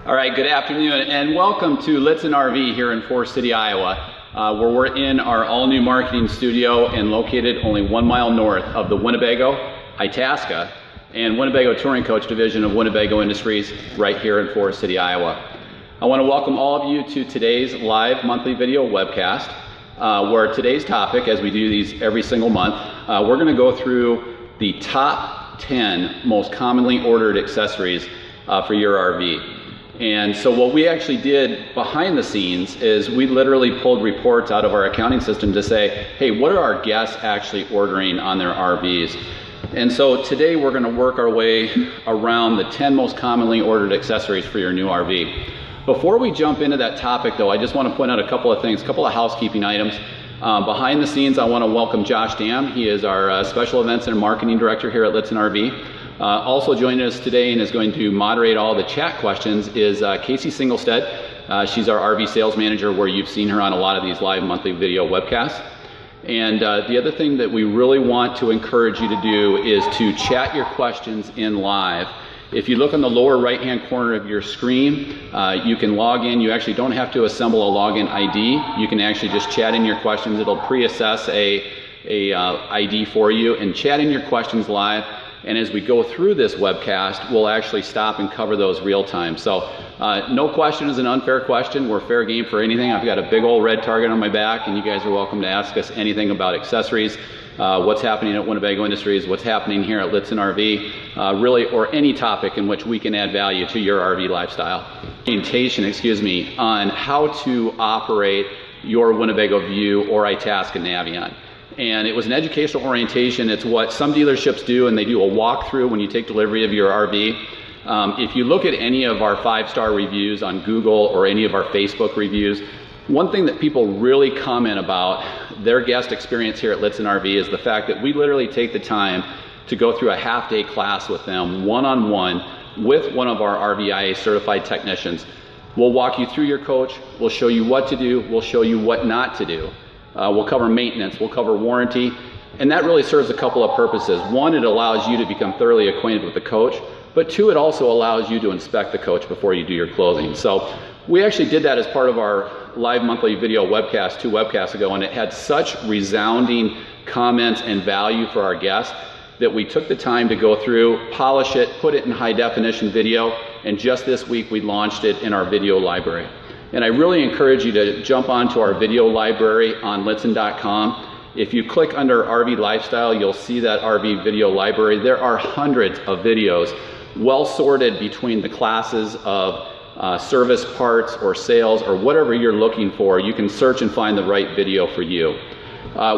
All right, good afternoon and welcome to Lichtsinn RV here in Forest City, Iowa, where we're in our all-new marketing studio and located only 1 mile north of the Winnebago, Itasca, and Winnebago Touring Coach division of Winnebago Industries right here in Forest City, Iowa. I want to welcome all of you to today's live monthly video webcast, where today's topic, as we do these every single month, we're going to go through the top 10 most commonly ordered accessories for your RV. And so what we actually did behind the scenes is we literally pulled reports out of our accounting system to say, hey, what are our guests actually ordering on their RVs? And so today we're going to work our way around the 10 most commonly ordered accessories for your new RV. Before we jump into that topic though, I just want to point out a couple of things, a couple of housekeeping items. Behind the scenes, I want to welcome Josh Dam. He is our Special Events and Marketing Director here at Lichtsinn RV. Also joining us today and is going to moderate all the chat questions is Casey Singlestead. She's our RV Sales Manager, where you've seen her on a lot of these live monthly video webcasts. And the other thing that we really want to encourage you to do is to chat your questions in live. If you look on the lower right-hand corner of your screen, you can log in. You actually don't have to assemble a login ID. You can actually just chat in your questions. It'll pre-assess a ID for you and chat in your questions live. And as we go through this webcast, we'll actually stop and cover those real time. So no question is an unfair question. We're fair game for anything. I've got a big old red target on my back, and you guys are welcome to ask us anything about accessories, what's happening at Winnebago Industries, what's happening here at Lichtsinn RV, really, or any topic in which we can add value to your RV lifestyle. Orientation, on how to operate your Winnebago View or Itasca Navion. And it was an educational orientation. It's what some dealerships do, and they do a walkthrough when you take delivery of your RV. If you look at any of our 5-star reviews on Google or any of our Facebook reviews, one thing that people really comment about their guest experience here at Lichtsinn RV is the fact that we literally take the time to go through a half-day class with them, one-on-one, with one of our RVIA certified technicians. We'll walk you through your coach, we'll show you what to do, we'll show you what not to do. We'll cover maintenance, we'll cover warranty, and that really serves a couple of purposes. One, it allows you to become thoroughly acquainted with the coach, but two, it also allows you to inspect the coach before you do your closing. So we actually did that as part of our live monthly video webcast 2 webcasts ago, and it had such resounding comments and value for our guests that we took the time to go through, polish it, put it in high definition video, and just this week we launched it in our video library. And I really encourage you to jump onto our video library on Lichtsinn.com. If you click under RV Lifestyle, you'll see that RV video library. There are hundreds of videos, well sorted between the classes of service, parts, or sales, or whatever you're looking for. You can search and find the right video for you.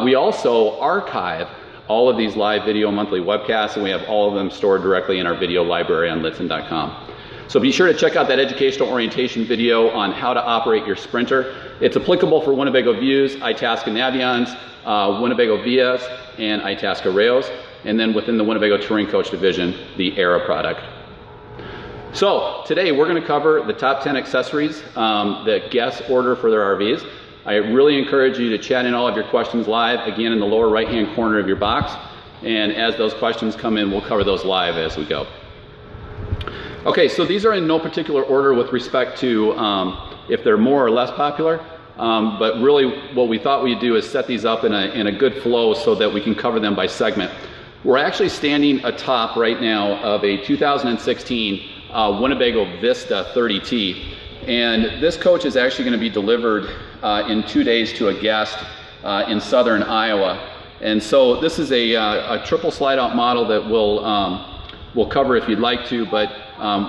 We also archive all of these live video monthly webcasts, and we have all of them stored directly in our video library on Lichtsinn.com. So be sure to check out that educational orientation video on how to operate your Sprinter. It's applicable for Winnebago Views, Itasca Navions, Winnebago Vias, and Itasca Rayos, and then within the Winnebago Touring Coach division, the Era product. So today we're going to cover the top 10 accessories that guests order for their RVs. I really encourage you to chat in all of your questions live, again in the lower right-hand corner of your box. And as those questions come in, we'll cover those live as we go. Okay, so these are in no particular order with respect to if they're more or less popular, but really what we thought we'd do is set these up in a good flow so that we can cover them by segment. We're actually standing atop right now of a 2016 Winnebago Vista 30T, and this coach is actually going to be delivered in 2 days to a guest in southern Iowa. And so this is a triple slide out model that we'll cover if you'd like to, but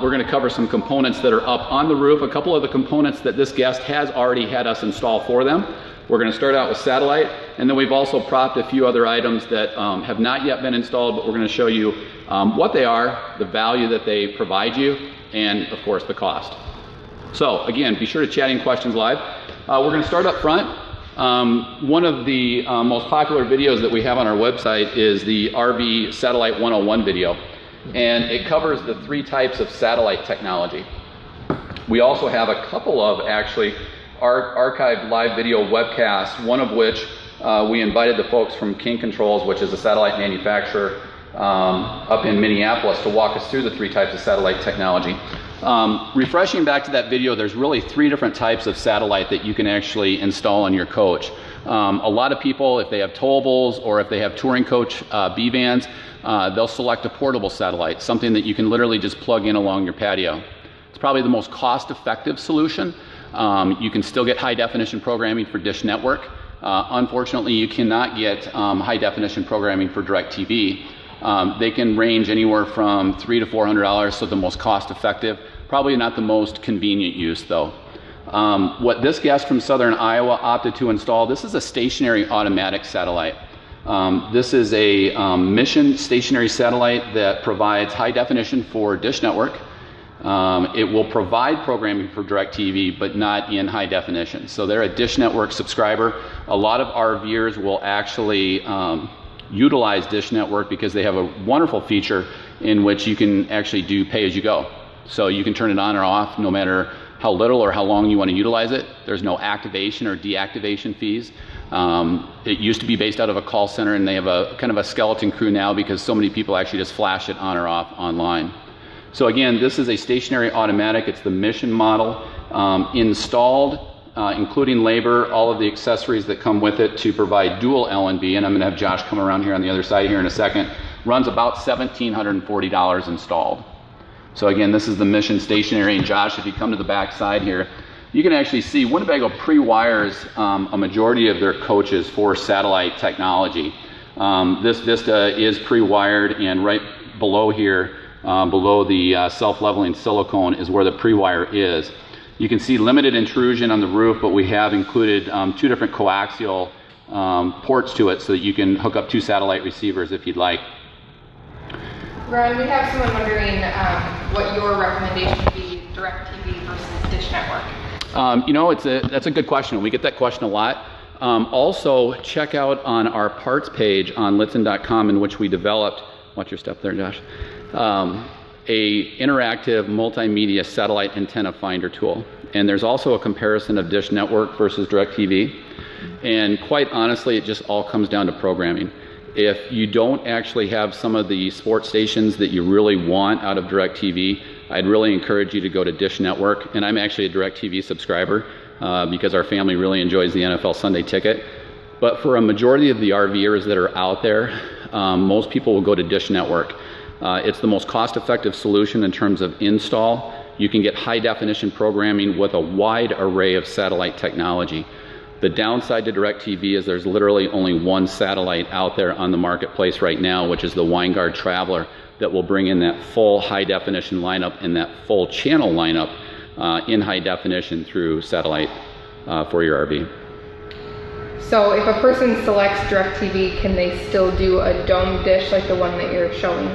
we're going to cover some components that are up on the roof, a couple of the components that this guest has already had us install for them. We're going to start out with satellite, and then we've also propped a few other items that have not yet been installed, but we're going to show you what they are, the value that they provide you, and of course the cost. So again, be sure to chat in questions live. We're going to start up front. One of the most popular videos that we have on our website is the RV Satellite 101 video. And it covers the 3 types of satellite technology. We also have a couple of actually archived live video webcasts, one of which we invited the folks from King Controls, which is a satellite manufacturer up in Minneapolis to walk us through the 3 types of satellite technology. Refreshing back to that video, there's really 3 different types of satellite that you can actually install on your coach. A lot of people, if they have towables or if they have touring coach B vans, they'll select a portable satellite, something that you can literally just plug in along your patio. It's probably the most cost-effective solution. You can still get high definition programming for Dish Network. Unfortunately, you cannot get high definition programming for DirecTV. They can range anywhere from $300 to $400, so the most cost-effective. Probably not the most convenient use, though. What this guest from Southern Iowa opted to install, this is a stationary automatic satellite. This is a mission stationary satellite that provides high definition for Dish Network. It will provide programming for DirecTV, but not in high definition. So they're a Dish Network subscriber. A lot of RVers will actually utilize Dish Network because they have a wonderful feature in which you can actually do pay-as-you-go. So you can turn it on or off no matter how little or how long you want to utilize it. There's no activation or deactivation fees. It used to be based out of a call center, and they have a kind of a skeleton crew now because so many people actually just flash it on or off online. So again, this is a stationary automatic. It's the mission model, installed, including labor, all of the accessories that come with it to provide dual LNB, and I'm going to have Josh come around here on the other side here in a second, runs about $1,740 installed. So again, this is the mission stationary, and Josh, if you come to the back side here, you can actually see Winnebago pre-wires a majority of their coaches for satellite technology. This Vista is pre-wired, and right below here, below the self-leveling silicone is where the pre-wire is. You can see limited intrusion on the roof, but we have included 2 different coaxial ports to it so that you can hook up 2 satellite receivers if you'd like. Ryan, we have someone wondering what your recommendation would be, DirecTV versus Dish Network. You know, that's a good question. We get that question a lot. Also, check out on our parts page on Lichtsinn.com, in which we developed, watch your step there, Josh, a interactive multimedia satellite antenna finder tool. And there's also a comparison of Dish Network versus DirecTV. And quite honestly, it just all comes down to programming. If you don't actually have some of the sports stations that you really want out of DirecTV, I'd really encourage you to go to Dish Network. And I'm actually a DirecTV subscriber because our family really enjoys the NFL Sunday Ticket. But for a majority of the RVers that are out there, most people will go to Dish Network. It's the most cost-effective solution in terms of install. You can get high definition programming with a wide array of satellite technology. The downside to DirecTV is there's literally only one satellite out there on the marketplace right now, which is the Winegard Traveler, that will bring in that full high definition lineup and that full channel lineup in high definition through satellite for your RV. So if a person selects DirecTV, can they still do a dome dish like the one that you're showing?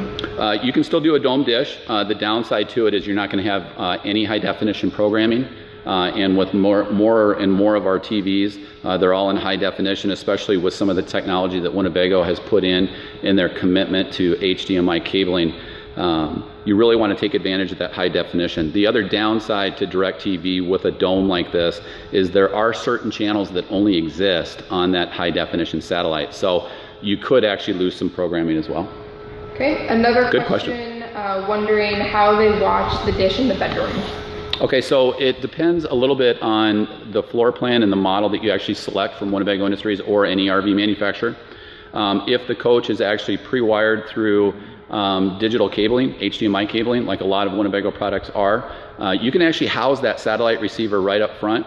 You can still do a dome dish. The downside to it is you're not going to have any high definition programming. And with more and more of our TVs, they're all in high definition, especially with some of the technology that Winnebago has put in their commitment to HDMI cabling. You really want to take advantage of that high definition. The other downside to DirecTV with a dome like this is there are certain channels that only exist on that high definition satellite. So you could actually lose some programming as well. Okay, another Good question. Wondering how they watch the dish in the bedroom. Okay, so it depends a little bit on the floor plan and the model that you actually select from Winnebago Industries or any RV manufacturer. If the coach is actually pre-wired through digital cabling, HDMI cabling, like a lot of Winnebago products are, you can actually house that satellite receiver right up front.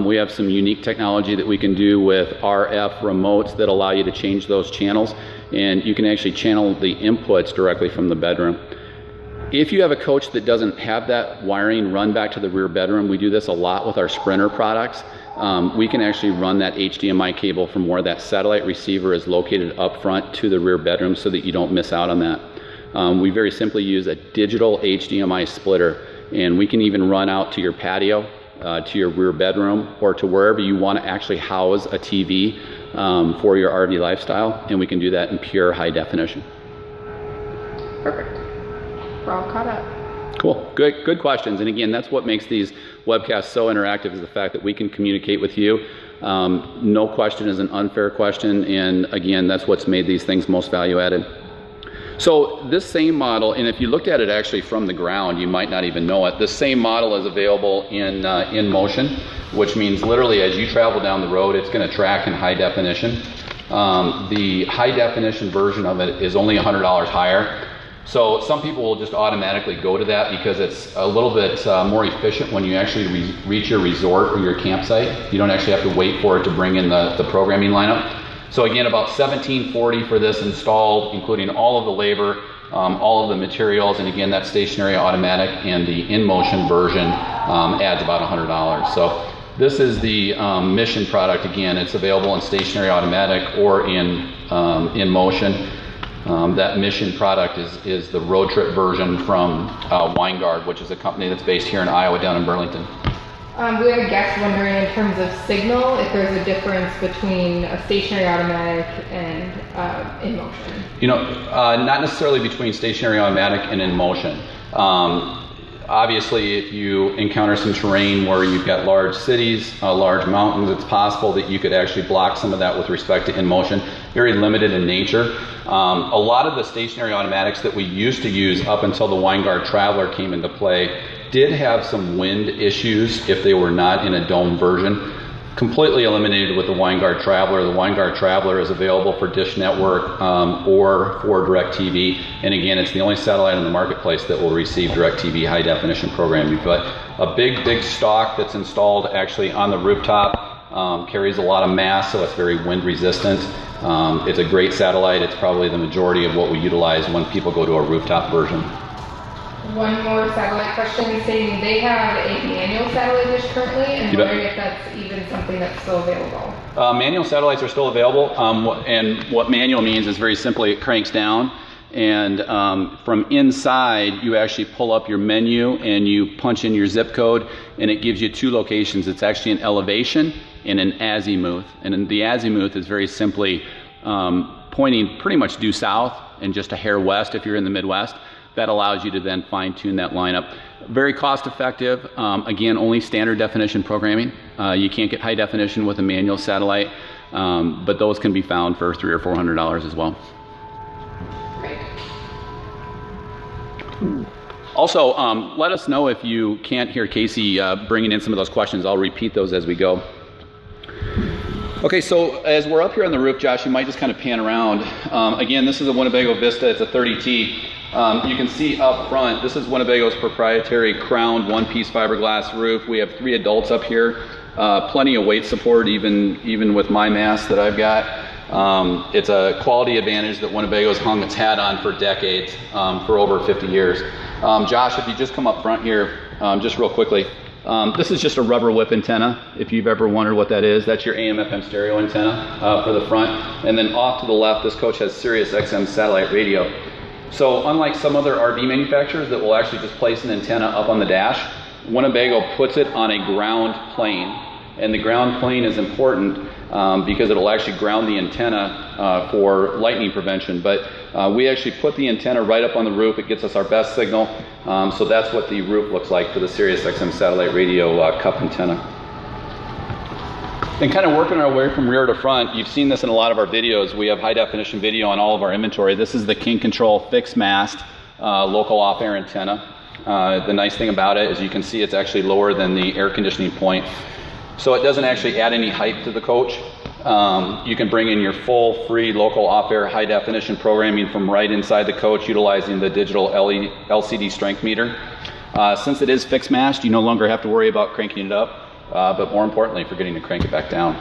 We have some unique technology that we can do with RF remotes that allow you to change those channels, and you can actually channel the inputs directly from the bedroom. If you have a coach that doesn't have that wiring run back to the rear bedroom, we do this a lot with our Sprinter products. We can actually run that HDMI cable from where that satellite receiver is located up front to the rear bedroom so that you don't miss out on that. We very simply use a digital HDMI splitter, and we can even run out to your patio, to your rear bedroom, or to wherever you want to actually house a TV for your RV lifestyle, and we can do that in pure high definition. Perfect. We're all caught up. Cool. Good questions. And again, that's what makes these webcasts so interactive, is the fact that we can communicate with you. No question is an unfair question, and again, that's what's made these things most value added. So this same model, and if you looked at it actually from the ground, you might not even know it. The same model is available in motion, which means literally as you travel down the road, it's going to track in high definition. The high definition version of it is only $100 higher. So some people will just automatically go to that because it's a little bit more efficient when you actually reach your resort or your campsite. You don't actually have to wait for it to bring in the programming lineup. So again, about $1,740 for this installed, including all of the labor, all of the materials, and again, that stationary automatic, and the in-motion version adds about $100. So this is the Mission product. Again, it's available in stationary automatic or in motion. That Mission product is the road trip version from Winegard, which is a company that's based here in Iowa down in Burlington. We had a guest wondering in terms of signal, if there's a difference between a stationary automatic and in motion. You know, not necessarily between stationary automatic and in motion. Obviously, if you encounter some terrain where you've got large cities, large mountains, it's possible that you could actually block some of that with respect to in motion. Very limited in nature. A lot of the stationary automatics that we used to use up until the Winegard Traveler came into play did have some wind issues if they were not in a dome version. Completely eliminated with the Winegard Traveler. The Winegard Traveler is available for Dish Network or for DirecTV. And again, it's the only satellite in the marketplace that will receive DirecTV high definition programming. But a big stock that's installed actually on the rooftop, carries a lot of mass, so it's very wind resistant. It's a great satellite. It's probably the majority of what we utilize when people go to a rooftop version. One more satellite question, saying they have a manual satellite dish currently, and wondering if that's even something that's still available. Manual satellites are still available, and what manual means is very simply it cranks down, and from inside you actually pull up your menu and you punch in your zip code, and it gives you two locations. It's actually an elevation and an azimuth, and the azimuth is very simply pointing pretty much due south and just a hair west if you're in the Midwest. That allows you to then fine-tune that lineup. Very cost-effective. Again, only standard definition programming. You can't get high definition with a manual satellite, but those can be found for $300 or $400 as well. Great. Also, let us know if you can't hear Casey bringing in some of those questions. I'll repeat those as we go. Okay, so as we're up here on the roof, Josh, you might just kind of pan around. Again, this is a Winnebago Vista. It's a 30T. You can see up front, this is Winnebago's proprietary crowned one-piece fiberglass roof. We have 3 adults up here, plenty of weight support even with my mass that I've got. It's a quality advantage that Winnebago's hung its hat on for decades, for over 50 years. Josh, if you just come up front here, just real quickly, this is just a rubber whip antenna, if you've ever wondered what that is. That's your AM/FM stereo antenna for the front. And then off to the left, this coach has Sirius XM satellite radio. So unlike some other RV manufacturers that will actually just place an antenna up on the dash, Winnebago puts it on a ground plane. And the ground plane is important because it'll actually ground the antenna for lightning prevention. But we actually put the antenna right up on the roof. It gets us our best signal. So that's what the roof looks like for the Sirius XM satellite radio cup antenna. And kind of working our way from rear to front, you've seen this in a lot of our videos. We have high definition video on all of our inventory. This is the King Control fixed mast local off-air antenna. The nice thing about it is you can see it's actually lower than the air conditioning point. So it doesn't actually add any height to the coach. You can bring in your full free local off-air high definition programming from right inside the coach utilizing the digital LCD strength meter. Since it is fixed mast, you no longer have to worry about cranking it up. But more importantly, forgetting to crank it back down.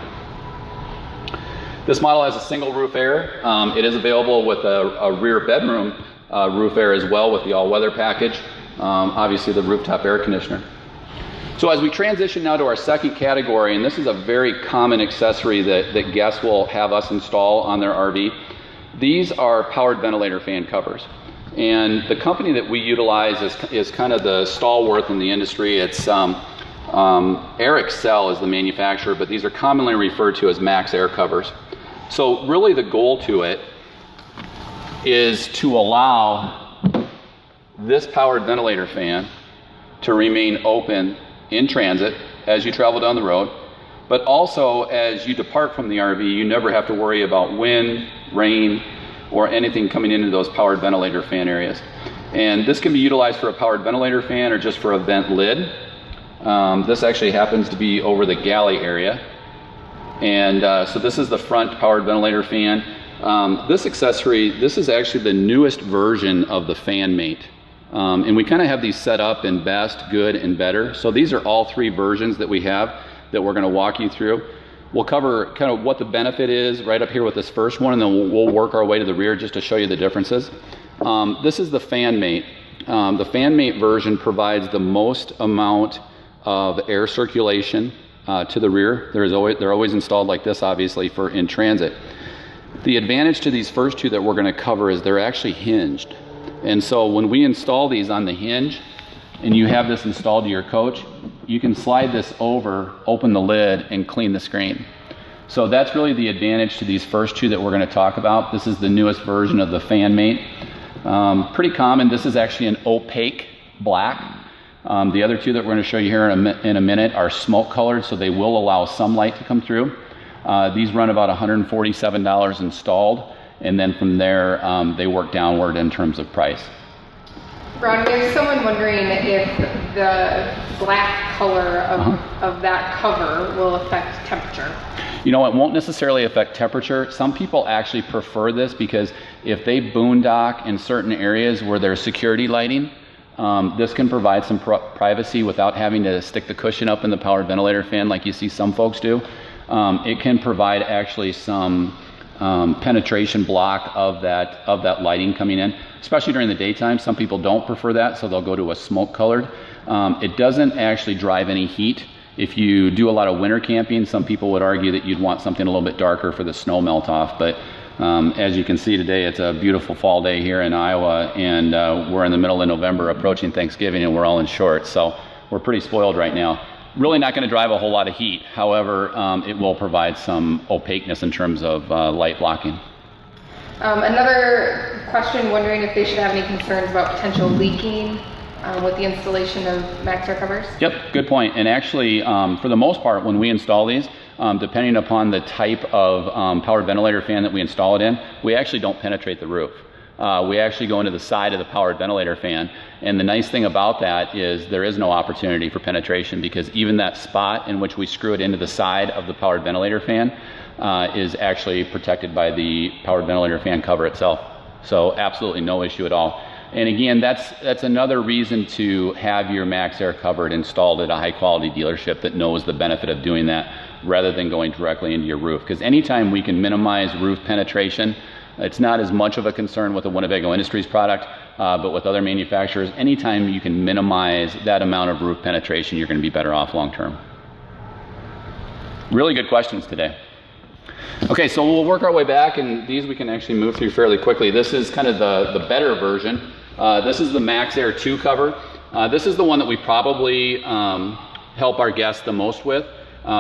This model has a single roof air. It is available with a rear bedroom roof air as well with the all-weather package. Obviously the rooftop air conditioner. So as we transition now to our second category, and this is a very common accessory that guests will have us install on their RV. These are powered ventilator fan covers. And the company that we utilize is kind of the stalwart in the industry. It's Air Excel is the manufacturer, but these are commonly referred to as Maxx air covers. So really the goal to it is to allow this powered ventilator fan to remain open in transit as you travel down the road, but also as you depart from the RV, you never have to worry about wind, rain, or anything coming into those powered ventilator fan areas. And this can be utilized for a powered ventilator fan or just for a vent lid. This actually happens to be over the galley area. And so this is the front powered ventilator fan. This accessory, this is actually the newest version of the fan mate. And we kind of have these set up in best, good, and better. So these are all three versions that we have that we're going to walk you through. We'll cover kind of what the benefit is right up here with this first one, and then we'll work our way to the rear just to show you the differences. This is the fan mate. The fan mate version provides the most amount of air circulation to the rear. They're always installed like this, obviously, for in transit. The advantage to these first two that we're going to cover is they're actually hinged. And so when we install these on the hinge, and you have this installed to your coach, you can slide this over, open the lid, and clean the screen. So that's really the advantage to these first two that we're going to talk about. This is the newest version of the fan mate. Pretty common. This is actually an opaque black. The other two that we're going to show you here in a minute are smoke colored, so they will allow some light to come through. These run about $147 installed, and then from there they work downward in terms of price. Ron, there's someone wondering if the black color of that cover will affect temperature. You know, it won't necessarily affect temperature. Some people actually prefer this because if they boondock in certain areas where there's security lighting, this can provide some privacy without having to stick the cushion up in the powered ventilator fan like you see some folks do. It can provide actually some penetration block of that lighting coming in, especially during the daytime. Some people don't prefer that, so they'll go to a smoke colored. It doesn't actually drive any heat. If you do a lot of winter camping, some people would argue that you'd want something a little bit darker for the snow melt off, but as you can see today, it's a beautiful fall day here in Iowa, and we're in the middle of November approaching Thanksgiving, and we're all in shorts, so we're pretty spoiled right now. Really not going to drive a whole lot of heat. However, it will provide some opaqueness in terms of light blocking. Another question, wondering if they should have any concerns about potential leaking with the installation of Maxx air covers? Yep, good point. And actually, for the most part, when we install these, depending upon the type of powered ventilator fan that we install it in, we actually don't penetrate the roof. We actually go into the side of the powered ventilator fan, and the nice thing about that is there is no opportunity for penetration, because even that spot in which we screw it into the side of the powered ventilator fan is actually protected by the powered ventilator fan cover itself. So absolutely no issue at all. And again, that's another reason to have your Maxx air cover installed at a high quality dealership that knows the benefit of doing that, rather than going directly into your roof. Because anytime we can minimize roof penetration, it's not as much of a concern with a Winnebago Industries product, but with other manufacturers, anytime you can minimize that amount of roof penetration, you're going to be better off long term. Really good questions today. Okay, so we'll work our way back, and these we can actually move through fairly quickly. This is kind of the better version. This is the Maxx Air 2 cover. This is the one that we probably help our guests the most with.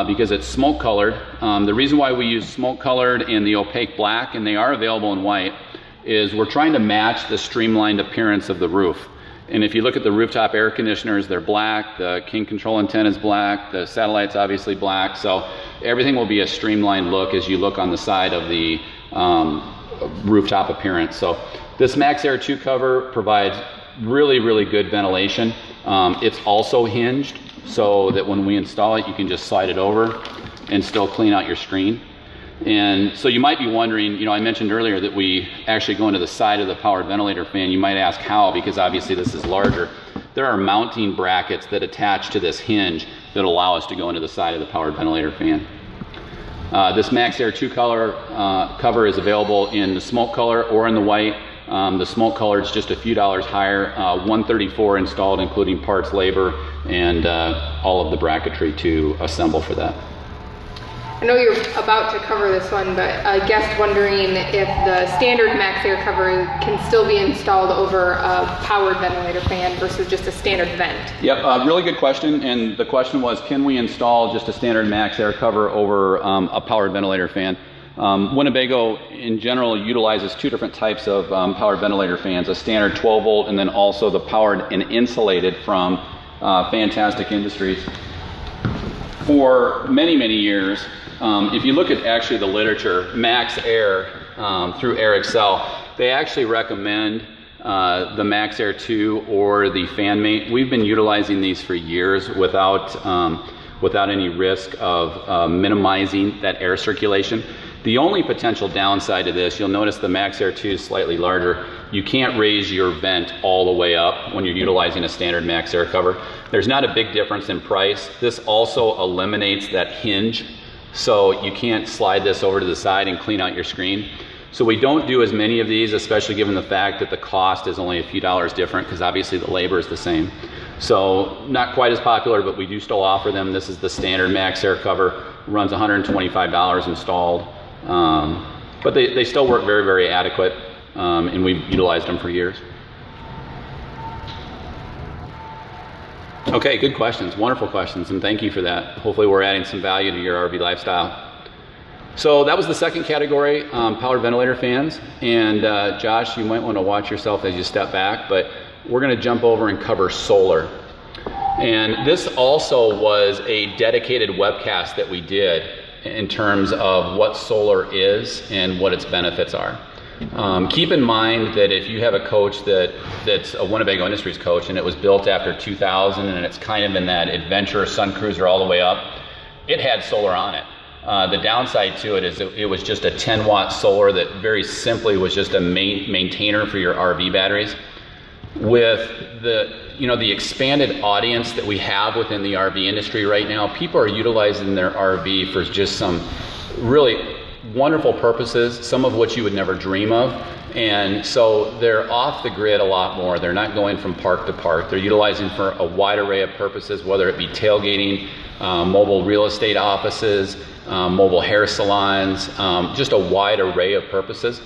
Because it's smoke colored. The reason why we use smoke colored and the opaque black, and they are available in white, is we're trying to match the streamlined appearance of the roof. And if you look at the rooftop air conditioners, they're black, the king control antenna is black, the satellite's obviously black, so everything will be a streamlined look as you look on the side of the rooftop appearance. So this Maxx Air 2 cover provides really, really good ventilation. It's also hinged, so that when we install it, you can just slide it over and still clean out your screen. And so you might be wondering, you know, I mentioned earlier that we actually go into the side of the powered ventilator fan. You might ask how, because obviously this is larger. There are mounting brackets that attach to this hinge that allow us to go into the side of the powered ventilator fan. This Maxx Air 2 color cover is available in the smoke color or in the white. The smoke color is just a few dollars higher, $134 installed, including parts, labor, and all of the bracketry to assemble for that. I know you're about to cover this one, but a guest wondering if the standard Maxx air cover can still be installed over a powered ventilator fan versus just a standard vent. Yep, really good question. And the question was, can we install just a standard Maxx air cover over a powered ventilator fan? Winnebago in general utilizes two different types of powered ventilator fans, a standard 12 volt and then also the powered and insulated from Fantastic Industries. For many, many years, if you look at actually the literature, Maxx Air through Air Excel. They actually recommend the Maxx Air 2 or the Fan Mate. We've been utilizing these for years without any risk of minimizing that air circulation. The only potential downside to this, you'll notice the Maxx Air 2 is slightly larger. You can't raise your vent all the way up when you're utilizing a standard Maxx Air cover. There's not a big difference in price. This also eliminates that hinge, so you can't slide this over to the side and clean out your screen. So we don't do as many of these, especially given the fact that the cost is only a few dollars different, because obviously the labor is the same. So not quite as popular, but we do still offer them. This is the standard Maxx Air cover, runs $125 installed. But they still work very, very adequate, and we've utilized them for years. Okay, good questions, wonderful questions, and thank you for that. Hopefully we're adding some value to your RV lifestyle. So that was the second category, powered ventilator fans. And Josh, you might want to watch yourself as you step back, but we're going to jump over and cover solar. And this also was a dedicated webcast that we did in terms of what solar is and what its benefits are. Keep in mind that if you have a coach that's a Winnebago Industries coach and it was built after 2000 and it's kind of in that adventure Sun Cruiser all the way up, it had solar on it. The downside to it is it was just a 10-watt solar that very simply was just a maintainer for your RV batteries. With the expanded audience that we have within the RV industry right now, people are utilizing their RV for just some really wonderful purposes, some of which you would never dream of. And so they're off the grid a lot more. They're not going from park to park. They're utilizing for a wide array of purposes, whether it be tailgating, mobile real estate offices, mobile hair salons, just a wide array of purposes.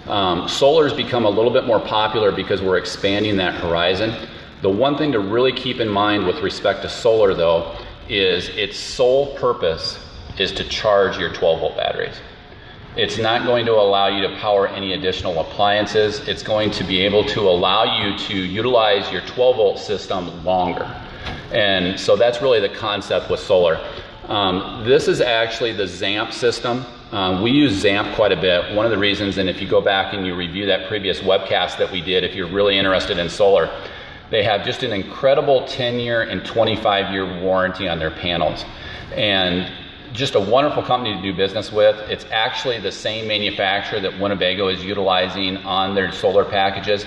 Solar's become a little bit more popular because we're expanding that horizon. The one thing to really keep in mind with respect to solar, though, is its sole purpose is to charge your 12-volt batteries. It's not going to allow you to power any additional appliances. It's going to be able to allow you to utilize your 12-volt system longer. And so that's really the concept with solar. This is actually the ZAMP system. We use ZAMP quite a bit. One of the reasons, and if you go back and you review that previous webcast that we did, if you're really interested in solar, they have just an incredible 10-year and 25-year warranty on their panels. And just a wonderful company to do business with. It's actually the same manufacturer that Winnebago is utilizing on their solar packages.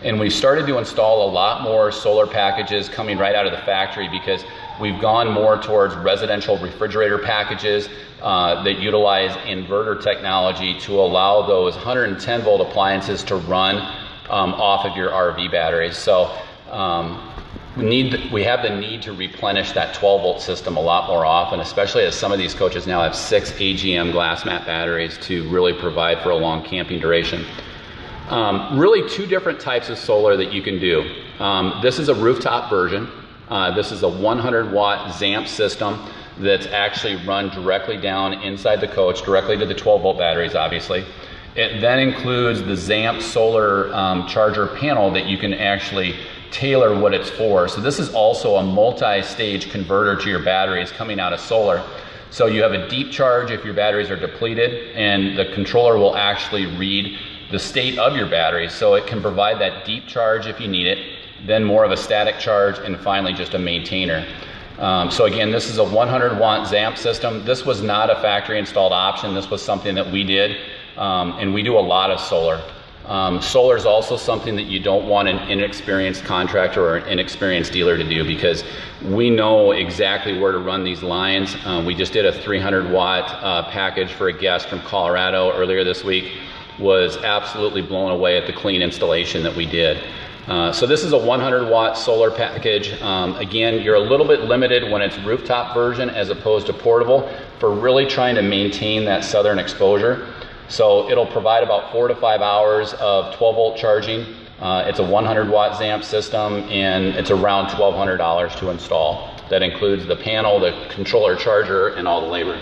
And we've started to install a lot more solar packages coming right out of the factory because we've gone more towards residential refrigerator packages that utilize inverter technology to allow those 110-volt appliances to run off of your RV batteries. So we have the need to replenish that 12-volt system a lot more often, especially as some of these coaches now have 6 AGM glass mat batteries to really provide for a long camping duration. Really two different types of solar that you can do. This is a rooftop version. This is a 100-watt ZAMP system that's actually run directly down inside the coach, directly to the 12-volt batteries, obviously. It then includes the ZAMP solar charger panel that you can actually tailor what it's for. So this is also a multi-stage converter to your batteries coming out of solar. So you have a deep charge if your batteries are depleted, and the controller will actually read the state of your batteries. So it can provide that deep charge if you need it, then more of a static charge, and finally just a maintainer. So again, this is a 100-watt ZAMP system. This was not a factory installed option. This was something that we did, and we do a lot of solar. Solar is also something that you don't want an inexperienced contractor or an inexperienced dealer to do, because we know exactly where to run these lines. We just did a 300-watt package for a guest from Colorado earlier this week. Was absolutely blown away at the clean installation that we did. So this is a 100-watt solar package. Again, you're a little bit limited when it's rooftop version as opposed to portable for really trying to maintain that southern exposure. So it'll provide about 4 to 5 hours of 12-volt charging. It's a 100-watt ZAMP system, and it's around $1,200 to install. That includes the panel, the controller charger, and all the labor.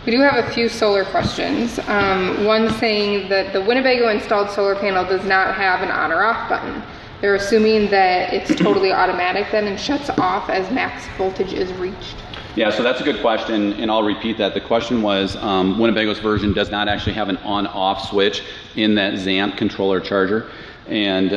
We do have a few solar questions. One saying that the Winnebago installed solar panel does not have an on or off button. They're assuming that it's totally automatic then and shuts off as max voltage is reached. Yeah, so that's a good question, and I'll repeat that. The question was, Winnebago's version does not actually have an on-off switch in that ZAMP controller charger. And,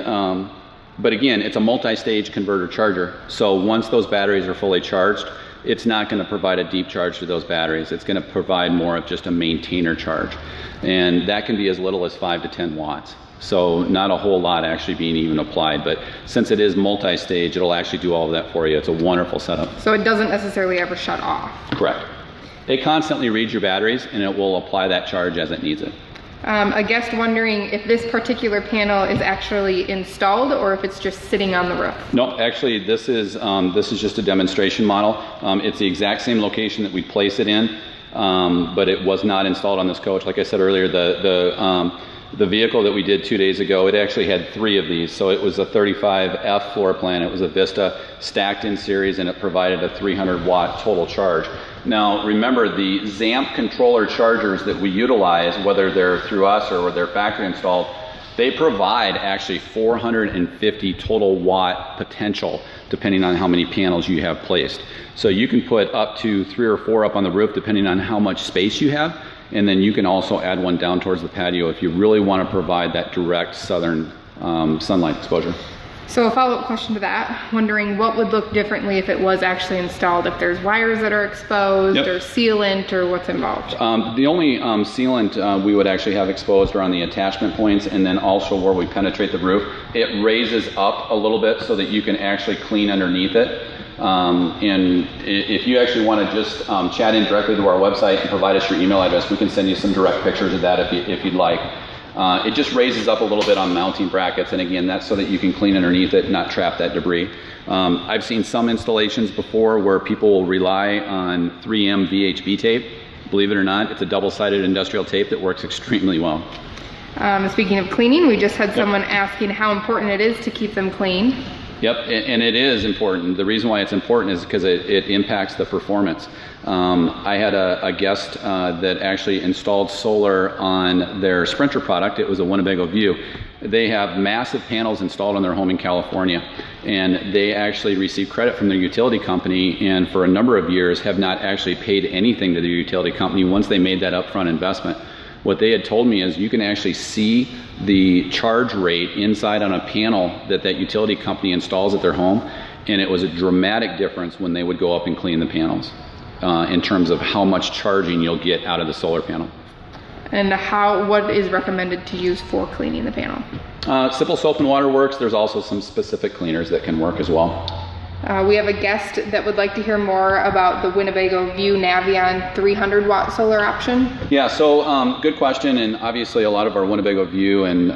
but again, it's a multi-stage converter charger. So once those batteries are fully charged, it's not going to provide a deep charge to those batteries. It's going to provide more of just a maintainer charge. And that can be as little as 5 to 10 watts. So not a whole lot actually being even applied, but since it is multi-stage, it'll actually do all of that for you. It's a wonderful setup. So it doesn't necessarily ever shut off? Correct. It constantly reads your batteries and it will apply that charge as it needs it. A guest wondering if this particular panel is actually installed or if it's just sitting on the roof. No, actually this is just a demonstration model. It's the exact same location that we place it in, but it was not installed on this coach. Like I said earlier, the vehicle that we did 2 days ago, it actually had 3 of these. So it was a 35F floor plan. It was a Vista stacked in series, and it provided a 300 watt total charge. Now remember, the ZAMP controller chargers that we utilize, whether they're through us or they're factory installed, they provide actually 450 total watt potential depending on how many panels you have placed. So you can put up to 3 or 4 up on the roof depending on how much space you have. And then you can also add one down towards the patio if you really want to provide that direct southern sunlight exposure. So a follow-up question to that, wondering what would look differently if it was actually installed, if there's wires that are exposed or sealant or what's involved? The only sealant we would actually have exposed are on the attachment points and then also where we penetrate the roof. It raises up a little bit so that you can actually clean underneath it. And if you actually want to just chat in directly to our website and provide us your email address, we can send you some direct pictures of that if you'd like. It just raises up a little bit on mounting brackets, and again, that's so that you can clean underneath it and not trap that debris. I've seen some installations before where people will rely on 3M VHB tape. Believe it or not, it's a double-sided industrial tape that works extremely well. Speaking of cleaning, we just had someone asking how important it is to keep them clean. Yep, and it is important. The reason why it's important is because it impacts the performance. I had a guest that actually installed solar on their Sprinter product. It was a Winnebago View. They have massive panels installed on their home in California, and they actually receive credit from their utility company, and for a number of years have not actually paid anything to their utility company once they made that upfront investment. What they had told me is you can actually see the charge rate inside on a panel that utility company installs at their home, and it was a dramatic difference when they would go up and clean the panels in terms of how much charging you'll get out of the solar panel. And what is recommended to use for cleaning the panel? Simple soap and water works. There's also some specific cleaners that can work as well. We have a guest that would like to hear more about the Winnebago View Navion 300 watt solar option. Yeah, so good question, and obviously a lot of our Winnebago View and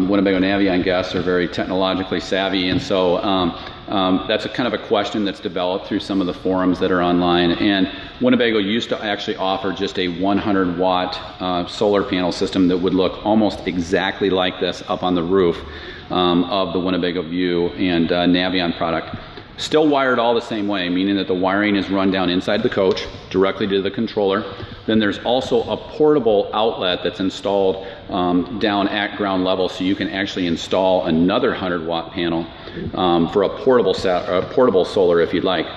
Winnebago Navion guests are very technologically savvy, and so that's a kind of a question that's developed through some of the forums that are online. And Winnebago used to actually offer just a 100 watt solar panel system that would look almost exactly like this up on the roof of the Winnebago View and Navion product. Still wired all the same way, meaning that the wiring is run down inside the coach directly to the controller. Then there's also a portable outlet that's installed down at ground level, so you can actually install another 100 watt panel for a portable solar if you'd like.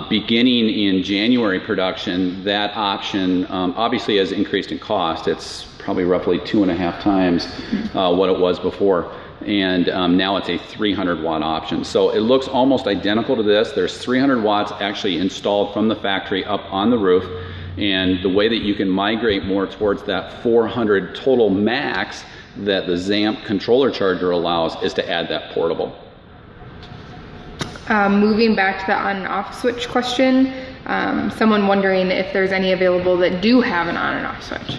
Beginning in January production, that option obviously has increased in cost. It's probably roughly 2.5 times what it was before. And now it's a 300 watt option. So it looks almost identical to this. There's 300 watts actually installed from the factory up on the roof. And the way that you can migrate more towards that 400 total max that the ZAMP controller charger allows is to add that portable. Moving back to the on and off switch question, someone wondering if there's any available that do have an on and off switch.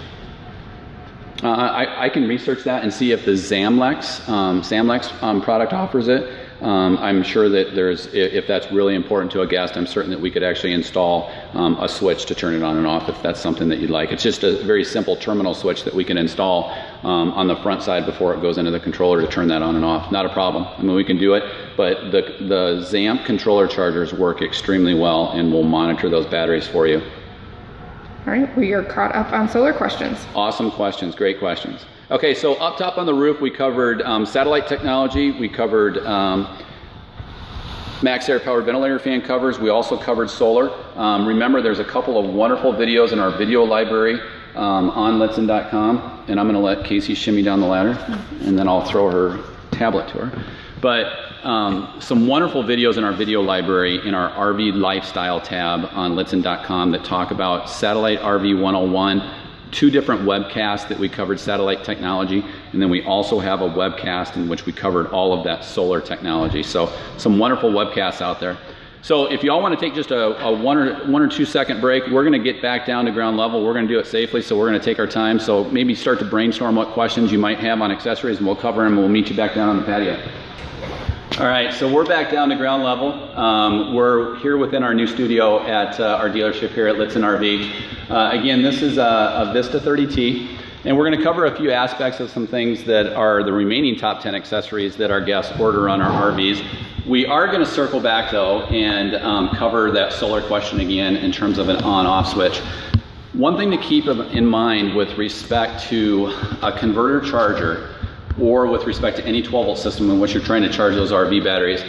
I can research that and see if the Samlex product offers it. I'm sure that if that's really important to a guest, I'm certain that we could actually install a switch to turn it on and off if that's something that you'd like. It's just a very simple terminal switch that we can install on the front side before it goes into the controller to turn that on and off. Not a problem. I mean, we can do it, but the ZAMP controller chargers work extremely well, and we'll monitor those batteries for you. All right, we are caught up on solar questions. Awesome questions, great questions. Okay, so up top on the roof, we covered satellite technology, we covered Maxx Air powered ventilator fan covers. We also covered solar. Remember, there's a couple of wonderful videos in our video library on Lichtsinn.com, and I'm going to let Casey shimmy down the ladder, and then I'll throw her tablet to her. But some wonderful videos in our video library in our RV lifestyle tab on Lichtsinn.com that talk about satellite RV 101, 2 different webcasts that we covered satellite technology, and then we also have a webcast in which we covered all of that solar technology. So some wonderful webcasts out there. So if you all want to take just a one or 2 second break, we're going to get back down to ground level. We're going to do it safely, so we're going to take our time. So maybe start to brainstorm what questions you might have on accessories, and we'll cover them, and we'll meet you back down on the patio. All right, so we're back down to ground level. We're here within our new studio at our dealership here at Lichtsinn RV. Again, this is a Vista 30T, and we're going to cover a few aspects of some things that are the remaining top 10 accessories that our guests order on our RVs. We are going to circle back though and cover that solar question again in terms of an on-off switch. One thing to keep in mind with respect to a converter charger, or with respect to any 12-volt system in which you're trying to charge those RV batteries,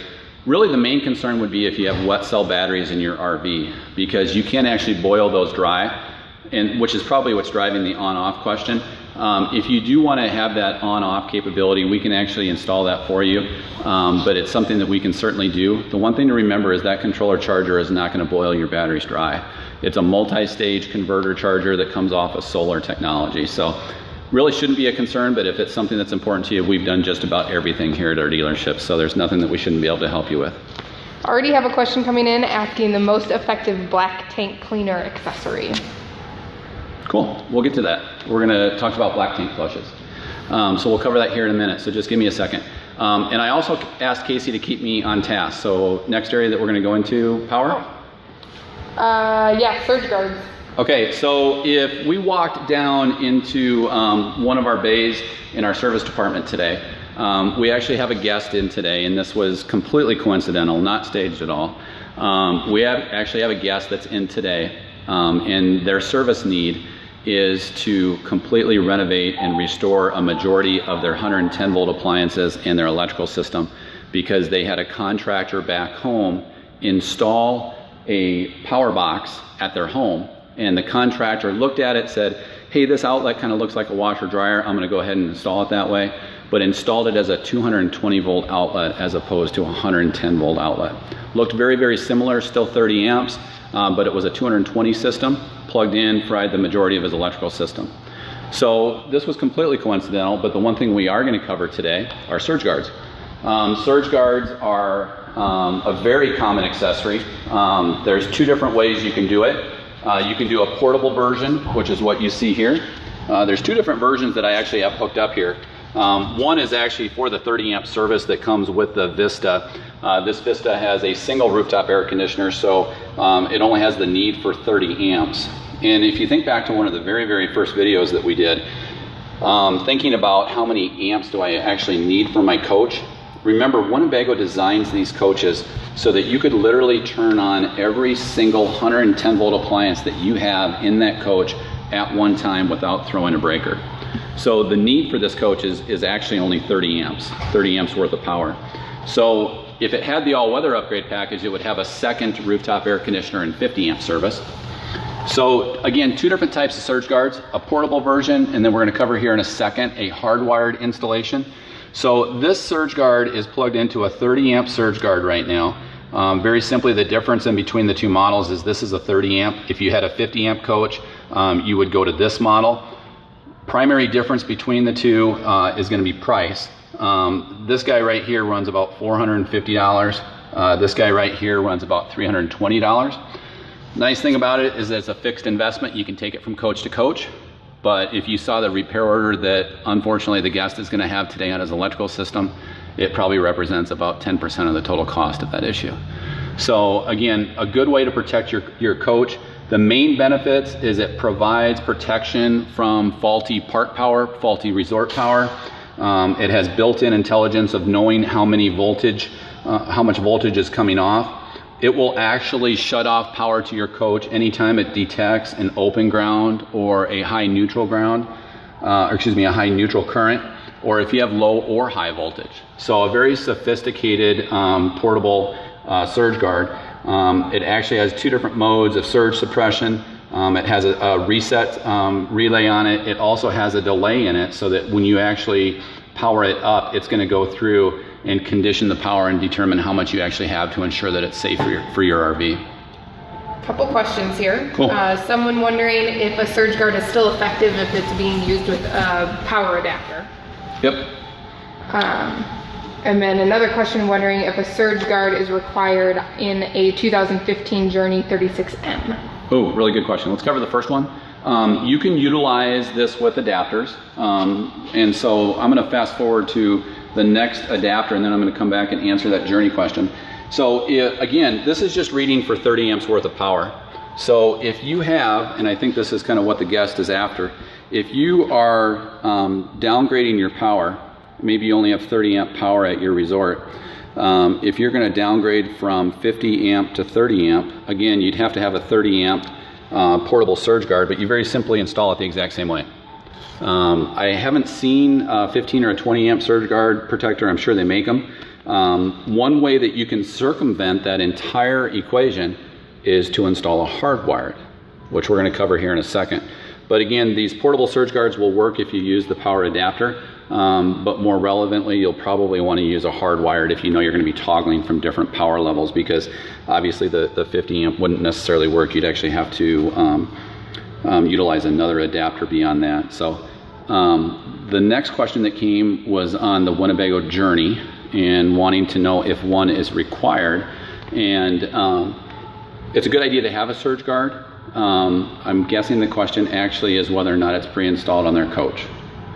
really the main concern would be if you have wet cell batteries in your RV, because you can actually boil those dry, and which is probably what's driving the on-off question. If you do want to have that on-off capability, we can actually install that for you, but it's something that we can certainly do. The one thing to remember is that controller charger is not going to boil your batteries dry. It's a multi-stage converter charger that comes off of solar technology. So really shouldn't be a concern, but if it's something that's important to you, we've done just about everything here at our dealership, so there's nothing that we shouldn't be able to help you with. Already have a question coming in asking the most effective black tank cleaner accessory. Cool, we'll get to that. We're going to talk about black tank flushes. So we'll cover that here in a minute, so just give me a second. And I also asked Casey to keep me on task, so next area that we're going to go into, power? Yeah, surge guards. Okay, so if we walked down into one of our bays in our service department today, we actually have a guest in today, and this was completely coincidental, not staged at all. We actually have a guest that's in today, and their service need is to completely renovate and restore a majority of their 110 volt appliances and their electrical system, because they had a contractor back home install a power box at their home. And the contractor looked at it, said, hey, this outlet kind of looks like a washer dryer. I'm going to go ahead and install it that way. But installed it as a 220 volt outlet as opposed to a 110 volt outlet. Looked very, very similar, still 30 amps, but it was a 220 system, plugged in, fried the majority of his electrical system. So this was completely coincidental, but the one thing we are going to cover today are surge guards. Surge guards are a very common accessory. There's 2 different ways you can do it. You can do a portable version, which is what you see here. There's 2 different versions that I actually have hooked up here. One is actually for the 30 amp service that comes with the Vista. This Vista has a single rooftop air conditioner, so it only has the need for 30 amps. And if you think back to one of the very, very first videos that we did, thinking about how many amps do I actually need for my coach, remember, Winnebago designs these coaches so that you could literally turn on every single 110 volt appliance that you have in that coach at one time without throwing a breaker. So the need for this coach is actually only 30 amps worth of power. So if it had the all-weather upgrade package, it would have a second rooftop air conditioner and 50 amp service. So again, 2 different types of surge guards, a portable version, and then we're going to cover here in a second a hardwired installation. So this surge guard is plugged into a 30 amp surge guard right now. Very simply, the difference in between the 2 models is this is a 30 amp. If you had a 50 amp coach, you would go to this model. Primary difference between the 2 is going to be price. This guy right here runs about $450. This guy right here runs about $320. Nice thing about it is that it's a fixed investment. You can take it from coach to coach. But if you saw the repair order that unfortunately the guest is going to have today on his electrical system, it probably represents about 10% of the total cost of that issue. So again, a good way to protect your coach. The main benefits is it provides protection from faulty part power, faulty resort power. It has built-in intelligence of knowing how much voltage is coming off. It will actually shut off power to your coach anytime it detects an open ground or a high neutral ground, a high neutral current, or if you have low or high voltage. So a very sophisticated portable surge guard. It actually has two different modes of surge suppression. It has a reset relay on it. It also has a delay in it so that when you actually power it up, it's going to go through and condition the power and determine how much you actually have to ensure that it's safe for your RV. Couple questions here. Cool. Someone wondering if a surge guard is still effective if it's being used with a power adapter. Yep. And then another question wondering if a surge guard is required in a 2015 Journey 36M. Oh, really good question. Let's cover the first one. You can utilize this with adapters. And so I'm going to fast forward to the next adapter, and then I'm going to come back and answer that Journey question. So again, this is just reading for 30 amps worth of power. So if you have, and I think this is kind of what the guest is after, if you are downgrading your power, maybe you only have 30 amp power at your resort. If you're going to downgrade from 50 amp to 30 amp, again, you'd have to have a 30 amp portable surge guard, but you very simply install it the exact same way. I haven't seen a 15 or a 20 amp surge guard protector. I'm sure they make them. One way that you can circumvent that entire equation is to install a hardwired, which we're going to cover here in a second. But again, these portable surge guards will work if you use the power adapter, but more relevantly, you'll probably want to use a hardwired if you know you're going to be toggling from different power levels, because obviously the 50 amp wouldn't necessarily work. You'd actually have to utilize another adapter beyond that. So the next question that came was on the Winnebago Journey and wanting to know if one is required. And it's a good idea to have a surge guard. I'm guessing the question actually is whether or not it's pre-installed on their coach.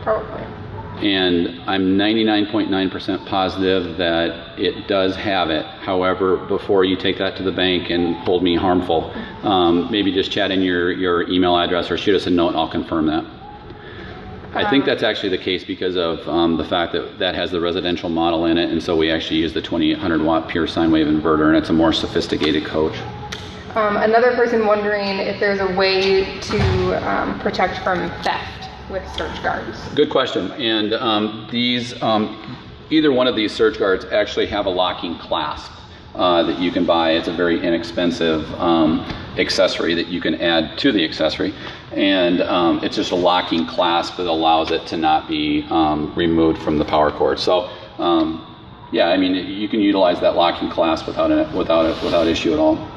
Probably. And I'm 99.9% positive that it does have it. However, before you take that to the bank and hold me harmful, maybe just chat in your email address or shoot us a note and I'll confirm that. I think that's actually the case because of the fact that that has the residential model in it, and so we actually use the 2800 watt pure sine wave inverter, and it's a more sophisticated coach. Another person wondering if there's a way to protect from theft with surge guards. Good question. And these, either one of these surge guards actually have a locking clasp that you can buy. It's a very inexpensive accessory that you can add to the accessory. And it's just a locking clasp that allows it to not be removed from the power cord. So yeah, I mean, you can utilize that locking clasp without issue at all.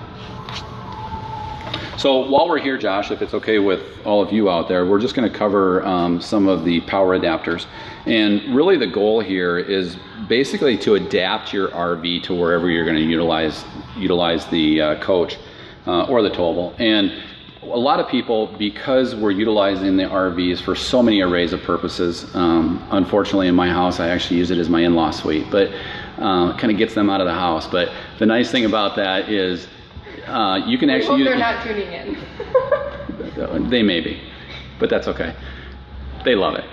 So while we're here, Josh, if it's okay with all of you out there, we're just going to cover some of the power adapters. And really the goal here is basically to adapt your RV to wherever you're going to utilize the coach or the towable. And a lot of people, because we're utilizing the RVs for so many arrays of purposes, unfortunately in my house I actually use it as my in-law suite, but kind of gets them out of the house. But the nice thing about that is you can actually use it. They're not tuning in. They may be, but that's okay. They love it.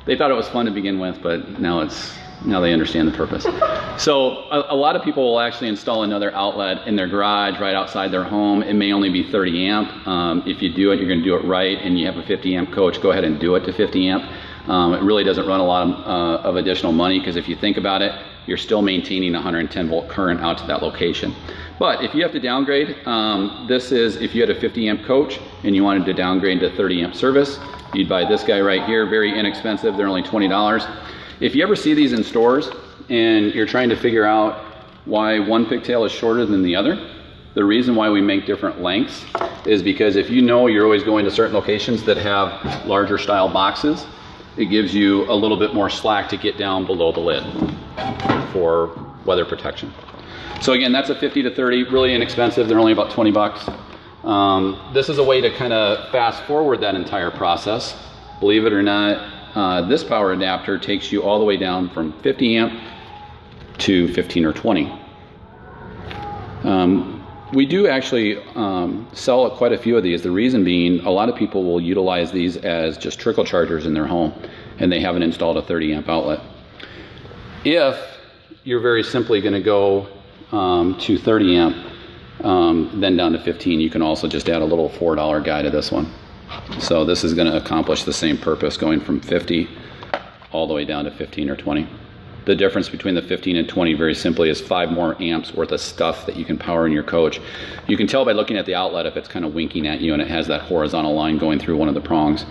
They thought it was fun to begin with, but now they understand the purpose. So a lot of people will actually install another outlet in their garage right outside their home. It may only be 30 amp. If you do it, you're going to do it right, and you have a 50 amp coach, go ahead and do it to 50 amp. It really doesn't run a lot of additional money, because if you think about it, you're still maintaining 110 volt current out to that location. But if you have to downgrade, this is if you had a 50 amp coach and you wanted to downgrade to 30 amp service, you'd buy this guy right here. Very inexpensive. They're only $20. If you ever see these in stores and you're trying to figure out why one pigtail is shorter than the other, the reason why we make different lengths is because if you know you're always going to certain locations that have larger style boxes, it gives you a little bit more slack to get down below the lid for weather protection. So again, that's a 50 to 30, really inexpensive. They're only about 20 bucks. This is a way to kind of fast forward that entire process. Believe it or not, this power adapter takes you all the way down from 50 amp to 15 or 20. We do actually sell quite a few of these. The reason being, a lot of people will utilize these as just trickle chargers in their home, and they haven't installed a 30 amp outlet. If you're very simply going to go to 30 amp, then down to 15, you can also just add a little $4 guy to this one. So this is going to accomplish the same purpose, going from 50 all the way down to 15 or 20. The difference between the 15 and 20 very simply is 5 more amps worth of stuff that you can power in your coach. You can tell by looking at the outlet if it's kind of winking at you and it has that horizontal line going through one of the prongs.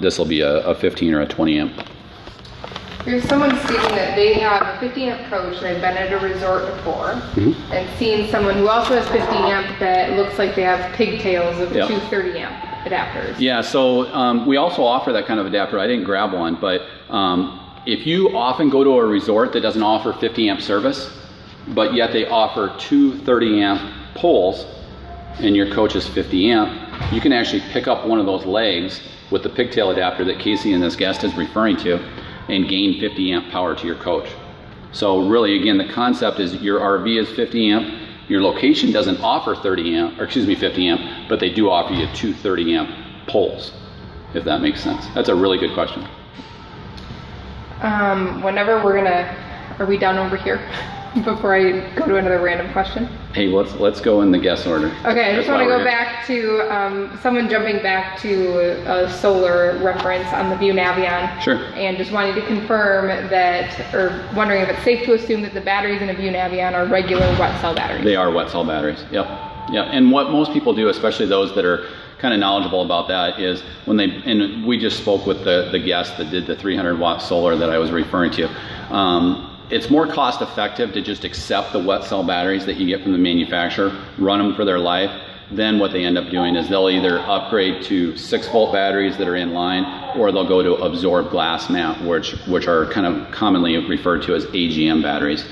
This will be a 15 or a 20 amp. There's someone stating that they have a 50 amp coach, they've been at a resort before, and seen someone who also has 50 amp that looks like they have pigtails of 230 amp adapters. Yeah, so we also offer that kind of adapter. I didn't grab one, but if you often go to a resort that doesn't offer 50 amp service, but yet they offer 230 amp poles and your coach is 50 amp, you can actually pick up one of those legs with the pigtail adapter that Casey and this guest is referring to and gain 50 amp power to your coach. So really, again, the concept is your RV is 50 amp, your location doesn't offer 50 amp, but they do offer you 230 amp poles, if that makes sense. That's a really good question. Whenever are we done over here before I go to another random question? Hey, let's go in the guess order. Okay, I just want to go back to someone jumping back to a solar reference on the View Navion. Sure. And just wanting to confirm that, or wondering if it's safe to assume that the batteries in a View Navion are regular wet cell batteries. They are wet cell batteries. Yep. And what most people do, especially those that are kind of knowledgeable about that, is when and we just spoke with the guest that did the 300 watt solar that I was referring to. It's more cost effective to just accept the wet cell batteries that you get from the manufacturer, run them for their life. Then what they end up doing is they'll either upgrade to 6-volt batteries that are in line, or they'll go to absorbed glass mat, which are kind of commonly referred to as AGM batteries.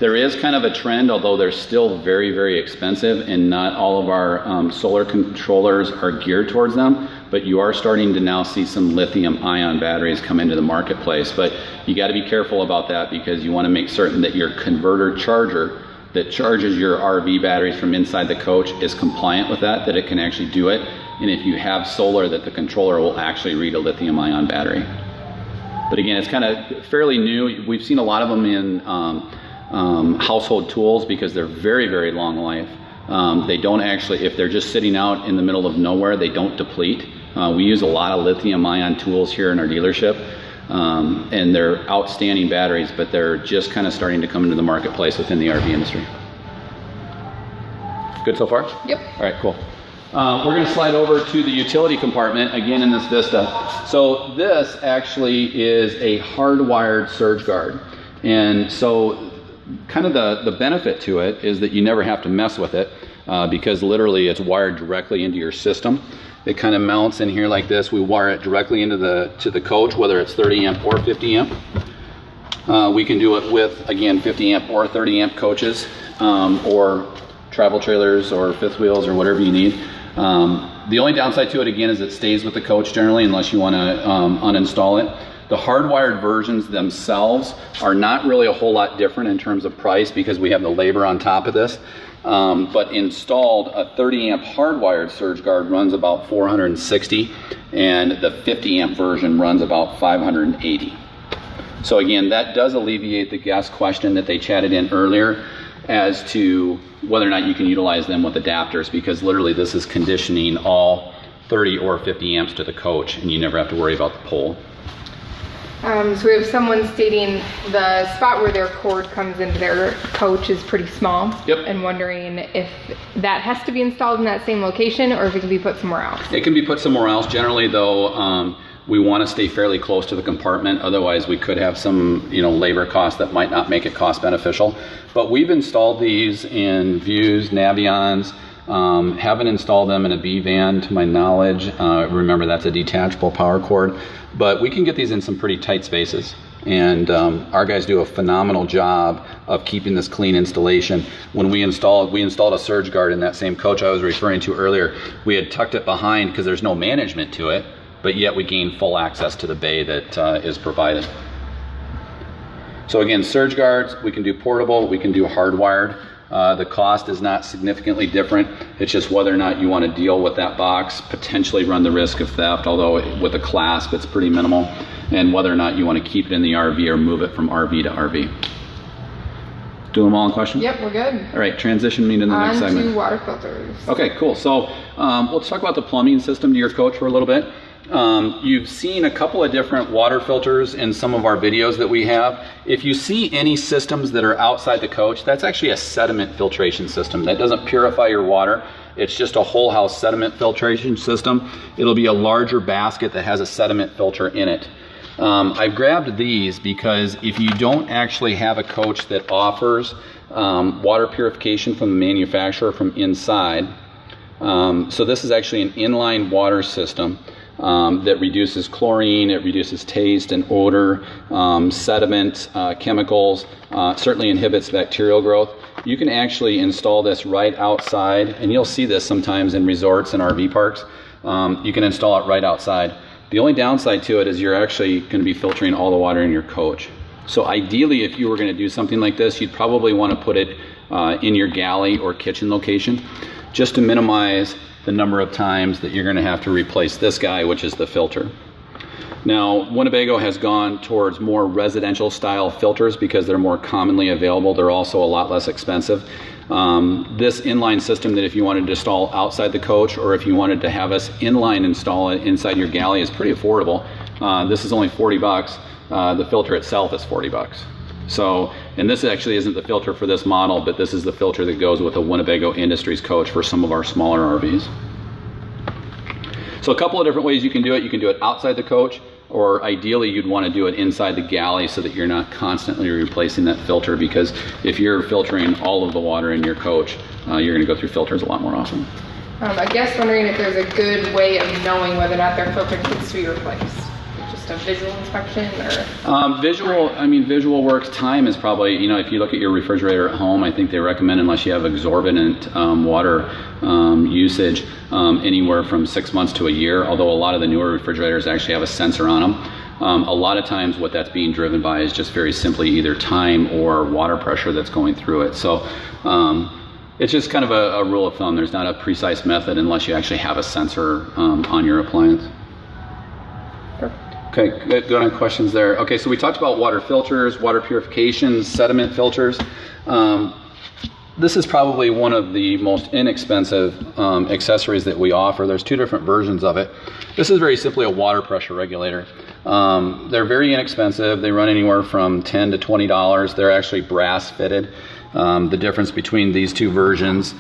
There is kind of a trend, although they're still very, very expensive, and not all of our solar controllers are geared towards them, but you are starting to now see some lithium ion batteries come into the marketplace. But you got to be careful about that, because you want to make certain that your converter charger that charges your RV batteries from inside the coach is compliant with that it can actually do it. And if you have solar, that the controller will actually read a lithium ion battery. But again, it's kind of fairly new. We've seen a lot of them in household tools, because they're very, very long life. They don't actually, if they're just sitting out in the middle of nowhere, they don't deplete. We use a lot of lithium ion tools here in our dealership, and they're outstanding batteries, but they're just kind of starting to come into the marketplace within the RV industry. Good so far? Yep. All right, cool. We're going to slide over to the utility compartment again in this Vista. So this actually is a hardwired surge guard. And so kind of the benefit to it is that you never have to mess with it, because literally it's wired directly into your system. It kind of mounts in here like this. We wire it directly into the coach, whether it's 30 amp or 50 amp. We can do it with, again, 50 amp or 30 amp coaches, or travel trailers or fifth wheels or whatever you need. The only downside to it, again, is it stays with the coach generally, unless you want to uninstall it. The hardwired versions themselves are not really a whole lot different in terms of price, because we have the labor on top of this. But installed, a 30 amp hardwired surge guard runs about $460, and the 50 amp version runs about $580. So again, that does alleviate the guest question that they chatted in earlier as to whether or not you can utilize them with adapters, because literally this is conditioning all 30 or 50 amps to the coach, and you never have to worry about the pole. So we have someone stating the spot where their cord comes into their coach is pretty small. Yep. And wondering if that has to be installed in that same location, or if it can be put somewhere else. It can be put somewhere else. Generally though, we want to stay fairly close to the compartment. Otherwise we could have some, labor costs that might not make it cost beneficial. But we've installed these in Views, Navions. Haven't installed them in a B-van to my knowledge. Remember, that's a detachable power cord. But we can get these in some pretty tight spaces. And our guys do a phenomenal job of keeping this clean installation. When we installed a surge guard in that same coach I was referring to earlier. We had tucked it behind because there's no management to it, but yet we gain full access to the bay that is provided. So again, surge guards, we can do portable, we can do hardwired. The cost is not significantly different. It's just whether or not you want to deal with that box, potentially run the risk of theft, although with a clasp it's pretty minimal, and whether or not you want to keep it in the RV or move it from RV to RV. Do them all in question? Yep, we're good. All right, transition me to the next segment. On to water filters. Okay, cool. So let's talk about the plumbing system to your coach for a little bit. You've seen a couple of different water filters in some of our videos that we have. If you see any systems that are outside the coach, that's actually a sediment filtration system. That doesn't purify your water. It's just a whole house sediment filtration system. It'll be a larger basket that has a sediment filter in it. I've grabbed these because if you don't actually have a coach that offers water purification from the manufacturer from inside, so this is actually an inline water system that reduces chlorine, it reduces taste and odor, sediment, chemicals, certainly inhibits bacterial growth. You can actually install this right outside, and you'll see this sometimes in resorts and RV parks. You can install it right outside. The only downside to it is you're actually going to be filtering all the water in your coach. So ideally, if you were going to do something like this, you'd probably want to put it in your galley or kitchen location, just to minimize the number of times that you're going to have to replace this guy, which is the filter. Now, Winnebago has gone towards more residential style filters because they're more commonly available. They're also a lot less expensive. This inline system that if you wanted to install outside the coach, or if you wanted to have us inline install it inside your galley, is pretty affordable. This is only 40 bucks. The filter itself is 40 bucks. So, and this actually isn't the filter for this model, but this is the filter that goes with a Winnebago Industries coach for some of our smaller RVs. So a couple of different ways you can do it. You can do it outside the coach, or ideally you'd want to do it inside the galley so that you're not constantly replacing that filter, because if you're filtering all of the water in your coach, you're going to go through filters a lot more often. I guess wondering if there's a good way of knowing whether or not their filter needs to be replaced. Just a visual inspection, or? Visual works. Time is probably, if you look at your refrigerator at home, I think they recommend, unless you have exorbitant water usage, anywhere from 6 months to a year, although a lot of the newer refrigerators actually have a sensor on them. A lot of times what that's being driven by is just very simply either time or water pressure that's going through it. So it's just kind of a rule of thumb. There's not a precise method unless you actually have a sensor on your appliance. Okay, good on questions there. Okay, so we talked about water filters, water purification, sediment filters. This is probably one of the most inexpensive accessories that we offer. There's two different versions of it. This is very simply a water pressure regulator. They're very inexpensive. They run anywhere from $10 to $20. They're actually brass fitted. The difference between these two versions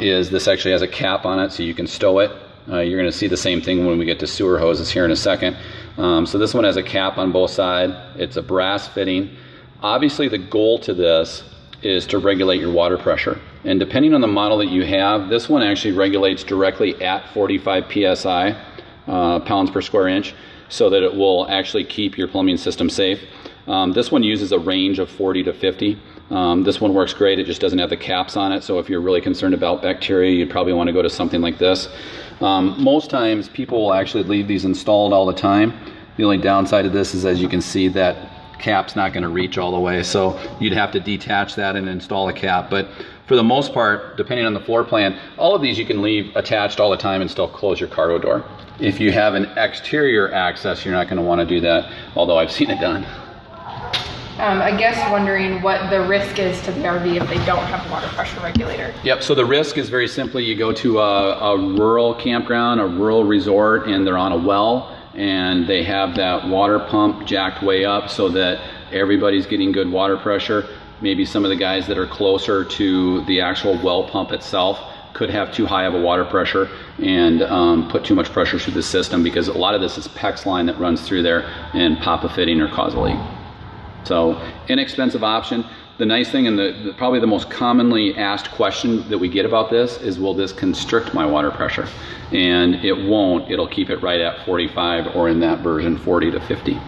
is this actually has a cap on it so you can stow it. You're going to see the same thing when we get to sewer hoses here in a second. So this one has a cap on both sides. It's a brass fitting. Obviously the goal to this is to regulate your water pressure. And depending on the model that you have, this one actually regulates directly at 45 PSI, pounds per square inch, so that it will actually keep your plumbing system safe. This one uses a range of 40 to 50. This one works great. It just doesn't have the caps on it. So if you're really concerned about bacteria, you'd probably want to go to something like this. Most times people will actually leave these installed all the time. The only downside of this is, as you can see, that cap's not going to reach all the way, so you'd have to detach that and install a cap. But for the most part, depending on the floor plan, all of these you can leave attached all the time and still close your cargo door. If you have an exterior access, you're not going to want to do that, although I've seen it done. I guess wondering what the risk is to the RV if they don't have a water pressure regulator. Yep, so the risk is very simply you go to a rural campground, a rural resort, and they're on a well, and they have that water pump jacked way up so that everybody's getting good water pressure. Maybe some of the guys that are closer to the actual well pump itself could have too high of a water pressure and put too much pressure through the system, because a lot of this is PEX line that runs through there and pop a fitting or cause a leak. So inexpensive option. The nice thing, and probably the most commonly asked question that we get about this is, will this constrict my water pressure? And it won't. It'll keep it right at 45, or in that version 40 to 50.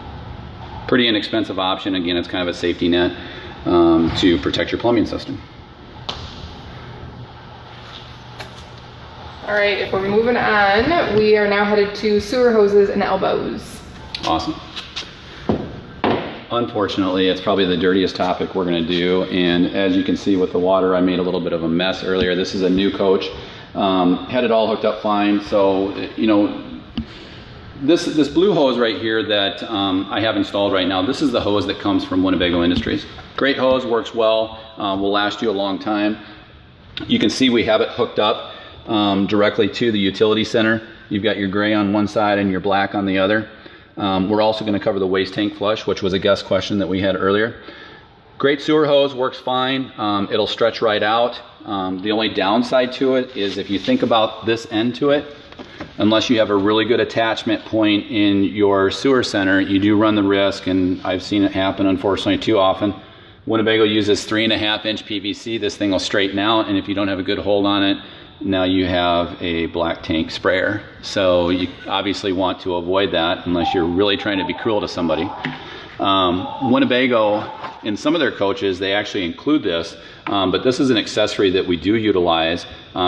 Pretty inexpensive option. Again, it's kind of a safety net to protect your plumbing system. All right, if we're moving on, we are now headed to sewer hoses and elbows. Awesome. Unfortunately, it's probably the dirtiest topic we're going to do, and as you can see with the water, I made a little bit of a mess earlier. This is a new coach. Had it all hooked up fine, so this blue hose right here that I have installed right now, this is the hose that comes from Winnebago Industries. Great hose, works well, will last you a long time. You can see we have it hooked up directly to the utility center. You've got your gray on one side and your black on the other. We're also going to cover the waste tank flush, which was a guest question that we had earlier. Great sewer hose, works fine. It'll stretch right out. The only downside to it is if you think about this end to it, unless you have a really good attachment point in your sewer center, you do run the risk, and I've seen it happen unfortunately too often. Winnebago uses 3.5-inch PVC. This thing will straighten out, and if you don't have a good hold on it, now you have a black tank sprayer. So you obviously want to avoid that unless you're really trying to be cruel to somebody. Winnebago, in some of their coaches, they actually include this, but this is an accessory that we do utilize.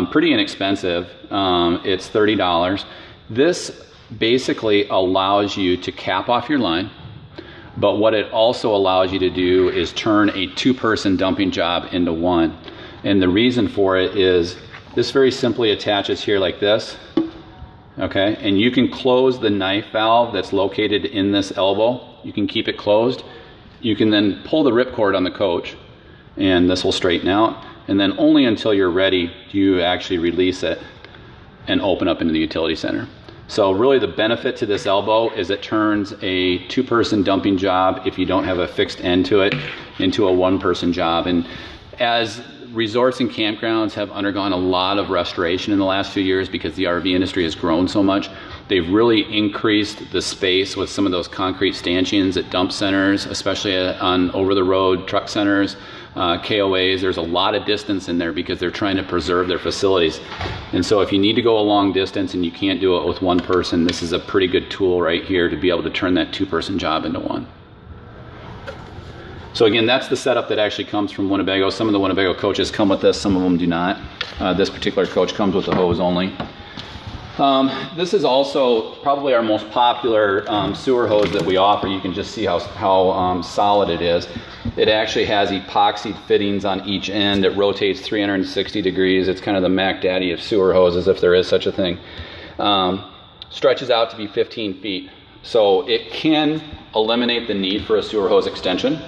Pretty inexpensive. It's $30. This basically allows you to cap off your line, but what it also allows you to do is turn a two-person dumping job into one. And the reason for it is this very simply attaches here like this, okay? And you can close the knife valve that's located in this elbow. You can keep it closed. You can then pull the ripcord on the coach, and this will straighten out. And then only until you're ready do you actually release it and open up into the utility center. So really the benefit to this elbow is it turns a two-person dumping job, if you don't have a fixed end to it, into a one-person job. And as resorts and campgrounds have undergone a lot of restoration in the last few years because the RV industry has grown so much, they've really increased the space with some of those concrete stanchions at dump centers, especially on over-the-road truck centers, KOAs. There's a lot of distance in there because they're trying to preserve their facilities. And so if you need to go a long distance and you can't do it with one person, this is a pretty good tool right here to be able to turn that two-person job into one. So again, that's the setup that actually comes from Winnebago. Some of the Winnebago coaches come with this, some of them do not. This particular coach comes with the hose only. This is also probably our most popular sewer hose that we offer. You can just see how solid it is. It actually has epoxy fittings on each end. It rotates 360 degrees. It's kind of the Mac Daddy of sewer hoses, if there is such a thing. Stretches out to be 15 feet. So it can eliminate the need for a sewer hose extension.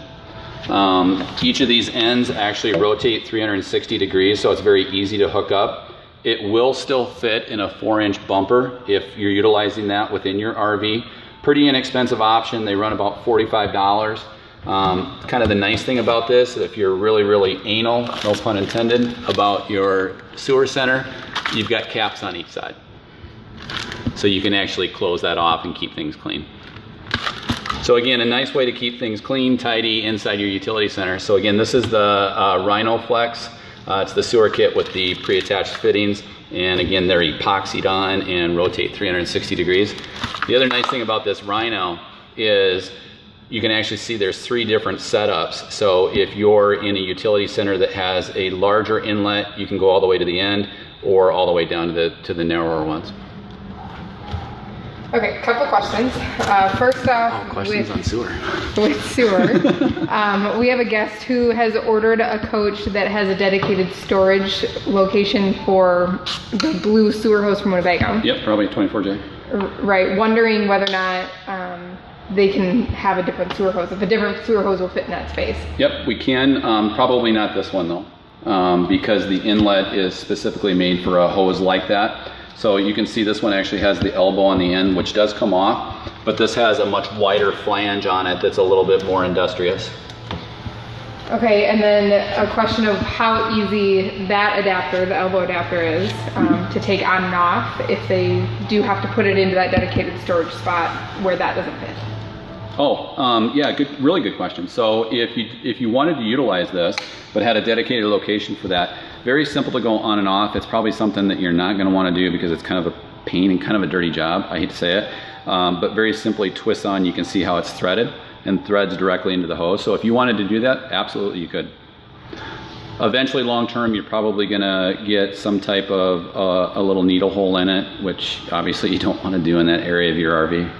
Each of these ends actually rotate 360 degrees, so it's very easy to hook up. It will still fit in a 4-inch bumper if you're utilizing that within your RV. Pretty inexpensive option. They run about $45. Kind of the nice thing about this, if you're really, really anal, no pun intended, about your sewer center, you've got caps on each side. So you can actually close that off and keep things clean. So again, a nice way to keep things clean, tidy inside your utility center. So again, this is the Rhino Flex. It's the sewer kit with the pre-attached fittings. And again, they're epoxied on and rotate 360 degrees. The other nice thing about this Rhino is you can actually see there's 3 different setups. So if you're in a utility center that has a larger inlet, you can go all the way to the end or all the way down to the narrower ones. Okay, couple questions. First off, questions on sewer. With sewer, we have a guest who has ordered a coach that has a dedicated storage location for the blue sewer hose from Winnebago. Yep, probably 24J. Right, wondering whether or not they can have a different sewer hose, if a different sewer hose will fit in that space. Yep, we can. Probably not this one though, because the inlet is specifically made for a hose like that. So you can see this one actually has the elbow on the end, which does come off, but this has a much wider flange on it that's a little bit more industrious. Okay, and then a question of how easy that adapter, the elbow adapter, is to take on and off if they do have to put it into that dedicated storage spot where that doesn't fit. Oh, yeah, really good question. So if you wanted to utilize this, but had a dedicated location for that, very simple to go on and off. It's probably something that you're not going to want to do because it's kind of a pain and kind of a dirty job. I hate to say it, but very simply twist on. You can see how it's threaded and threads directly into the hose. So if you wanted to do that, absolutely you could. Eventually, long term, you're probably going to get some type of a little needle hole in it, which obviously you don't want to do in that area of your RV.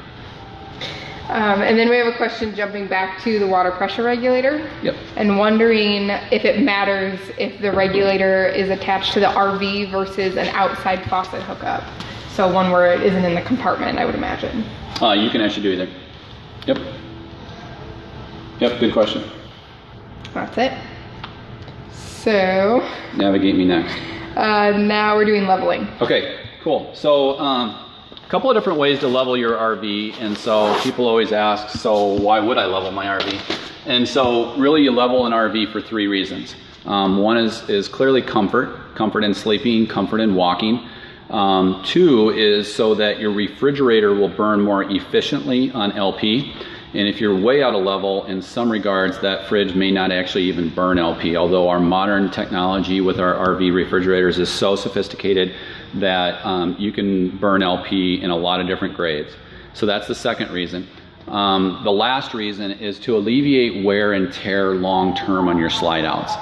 And then we have a question jumping back to the water pressure regulator. Yep. And wondering if it matters if the regulator is attached to the RV versus an outside faucet hookup. So one where it isn't in the compartment, I would imagine. You can actually do either. Yep. Yep, good question. That's it. So. Navigate me next. Now we're doing leveling. Okay, cool. So couple of different ways to level your RV, and so people always ask, so why would I level my RV? And so really you level an RV for 3 reasons. One is clearly comfort in sleeping, comfort in walking. 2 is so that your refrigerator will burn more efficiently on LP. And if you're way out of level, in some regards, that fridge may not actually even burn LP, although our modern technology with our RV refrigerators is so sophisticated that you can burn LP in a lot of different grades. So that's the second reason. The last reason is to alleviate wear and tear long-term on your slide outs.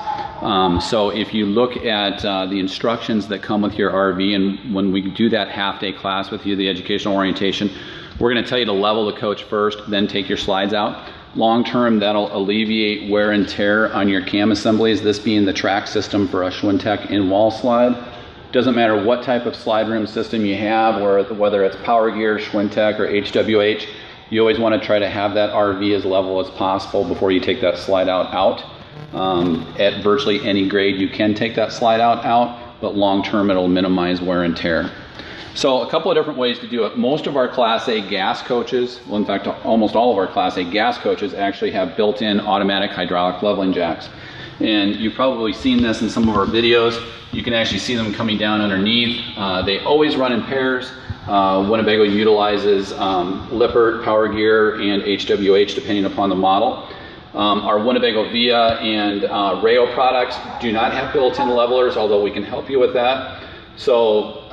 So if you look at the instructions that come with your RV, and when we do that half-day class with you, the educational orientation, we're going to tell you to level the coach first, then take your slides out. Long-term, that'll alleviate wear and tear on your cam assemblies, this being the track system for a Schwintek in-wall slide. Doesn't matter what type of slide rim system you have, or whether it's Power Gear, Schwintek, or HWH, you always want to try to have that RV as level as possible before you take that slide out. At virtually any grade you can take that slide out, but long-term it'll minimize wear and tear. So a couple of different ways to do it. Most of our Class A gas coaches, well in fact almost all of our Class A gas coaches actually have built-in automatic hydraulic leveling jacks. And you've probably seen this in some of our videos. You can actually see them coming down underneath. They always run in pairs. Winnebago utilizes Lippert, Power Gear, and HWH depending upon the model. Our Winnebago Via and Rayo products do not have built-in levelers, although we can help you with that. So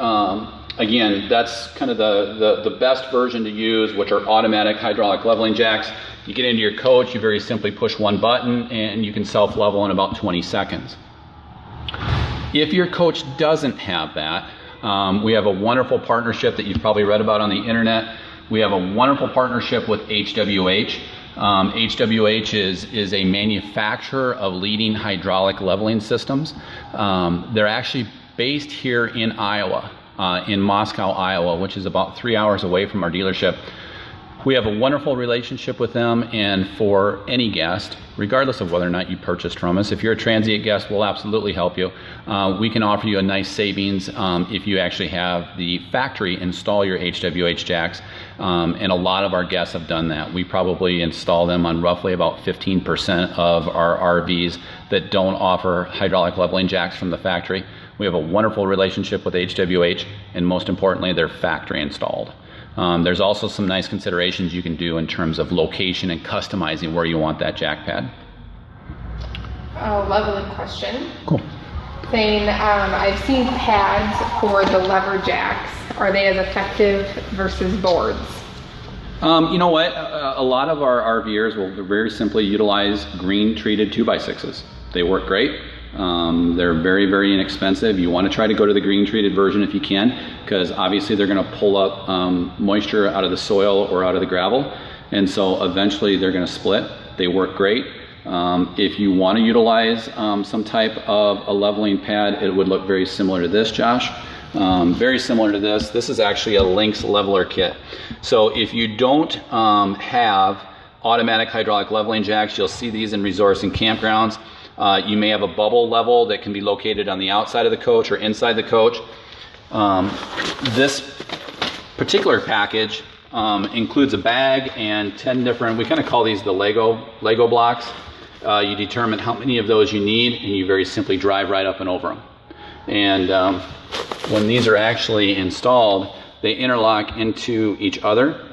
again, that's kind of the best version to use, which are automatic hydraulic leveling jacks. You get into your coach, you very simply push one button and you can self-level in about 20 seconds. If your coach doesn't have that, we have a wonderful partnership that you've probably read about on the internet. We have a wonderful partnership with HWH. HWH is a manufacturer of leading hydraulic leveling systems. They're actually based here in Iowa, in Moscow, Iowa, which is about 3 hours away from our dealership. We have a wonderful relationship with them, and for any guest, regardless of whether or not you purchased from us, if you're a transient guest, we'll absolutely help you. We can offer you a nice savings if you actually have the factory install your HWH jacks, and a lot of our guests have done that. We probably install them on roughly about 15% of our RVs that don't offer hydraulic leveling jacks from the factory. We have a wonderful relationship with HWH, and most importantly, they're factory installed. There's also some nice considerations you can do in terms of location and customizing where you want that jack pad. Leveling question. Cool. Saying, I've seen pads for the lever jacks. Are they as effective versus boards? You know what? A lot of our RVers will very simply utilize green treated 2x6s. They work great. They're very, very inexpensive. You want to try to go to the green treated version if you can, because obviously they're going to pull up moisture out of the soil or out of the gravel, and so eventually they're going to split. They work great. If you want to utilize some type of a leveling pad, it would look very similar to this, Josh. Very similar to this. This is actually a Lynx leveler kit. So if you don't have automatic hydraulic leveling jacks, you'll see these in resorts and campgrounds. You may have a bubble level that can be located on the outside of the coach or inside the coach. This particular package includes a bag and 10 different, we kind of call these the Lego blocks. You determine how many of those you need, and you very simply drive right up and over them. And when these are actually installed, they interlock into each other,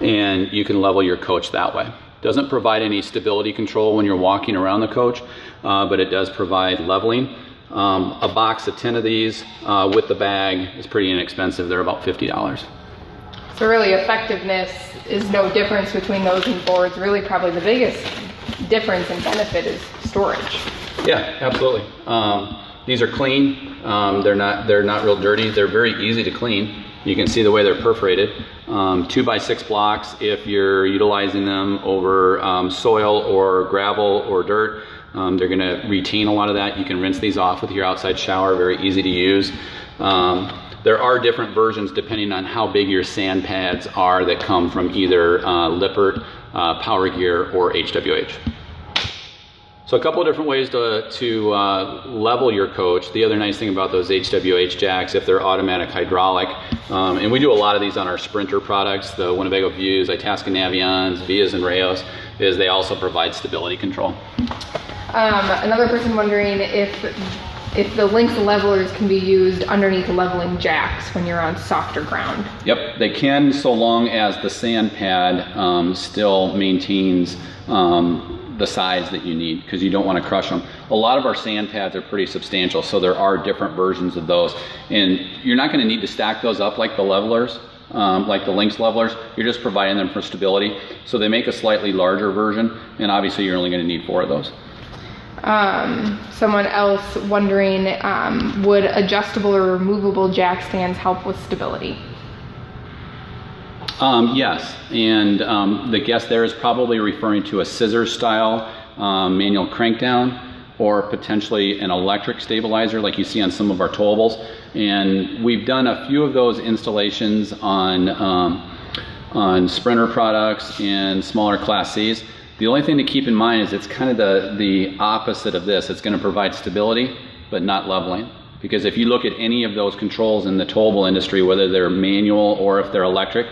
and you can level your coach that way. Doesn't provide any stability control when you're walking around the coach, but it does provide leveling. A box of 10 of these with the bag is pretty inexpensive. They're about $50. So really effectiveness is no difference between those and boards. Really probably the biggest difference and benefit is storage. Yeah, absolutely. These are clean. They're not real dirty. They're very easy to clean. You can see the way they're perforated. 2x6 blocks, if you're utilizing them over soil or gravel or dirt, they're going to retain a lot of that. You can rinse these off with your outside shower, very easy to use. There are different versions depending on how big your sand pads are that come from either Lippert, Power Gear, or HWH. So a couple of different ways to level your coach. The other nice thing about those HWH jacks, if they're automatic hydraulic, and we do a lot of these on our Sprinter products, the Winnebago Views, Itasca Navions, Vias and Rayos, is they also provide stability control. Another person wondering if the Lynx levelers can be used underneath leveling jacks when you're on softer ground. Yep, they can, so long as the sand pad still maintains the size that you need, because you don't want to crush them. A lot of our sand pads are pretty substantial, so there are different versions of those, and you're not going to need to stack those up like the levelers, like the Lynx levelers. You're just providing them for stability. So they make a slightly larger version, and obviously you're only going to need 4 of those. Someone else wondering, would adjustable or removable jack stands help with stability? Yes, and the guess there is probably referring to a scissor style manual crankdown, or potentially an electric stabilizer like you see on some of our towables. And we've done a few of those installations on Sprinter products and smaller Class Cs. The only thing to keep in mind is it's kind of the opposite of this. It's going to provide stability but not leveling, because if you look at any of those controls in the towable industry, whether they're manual or if they're electric,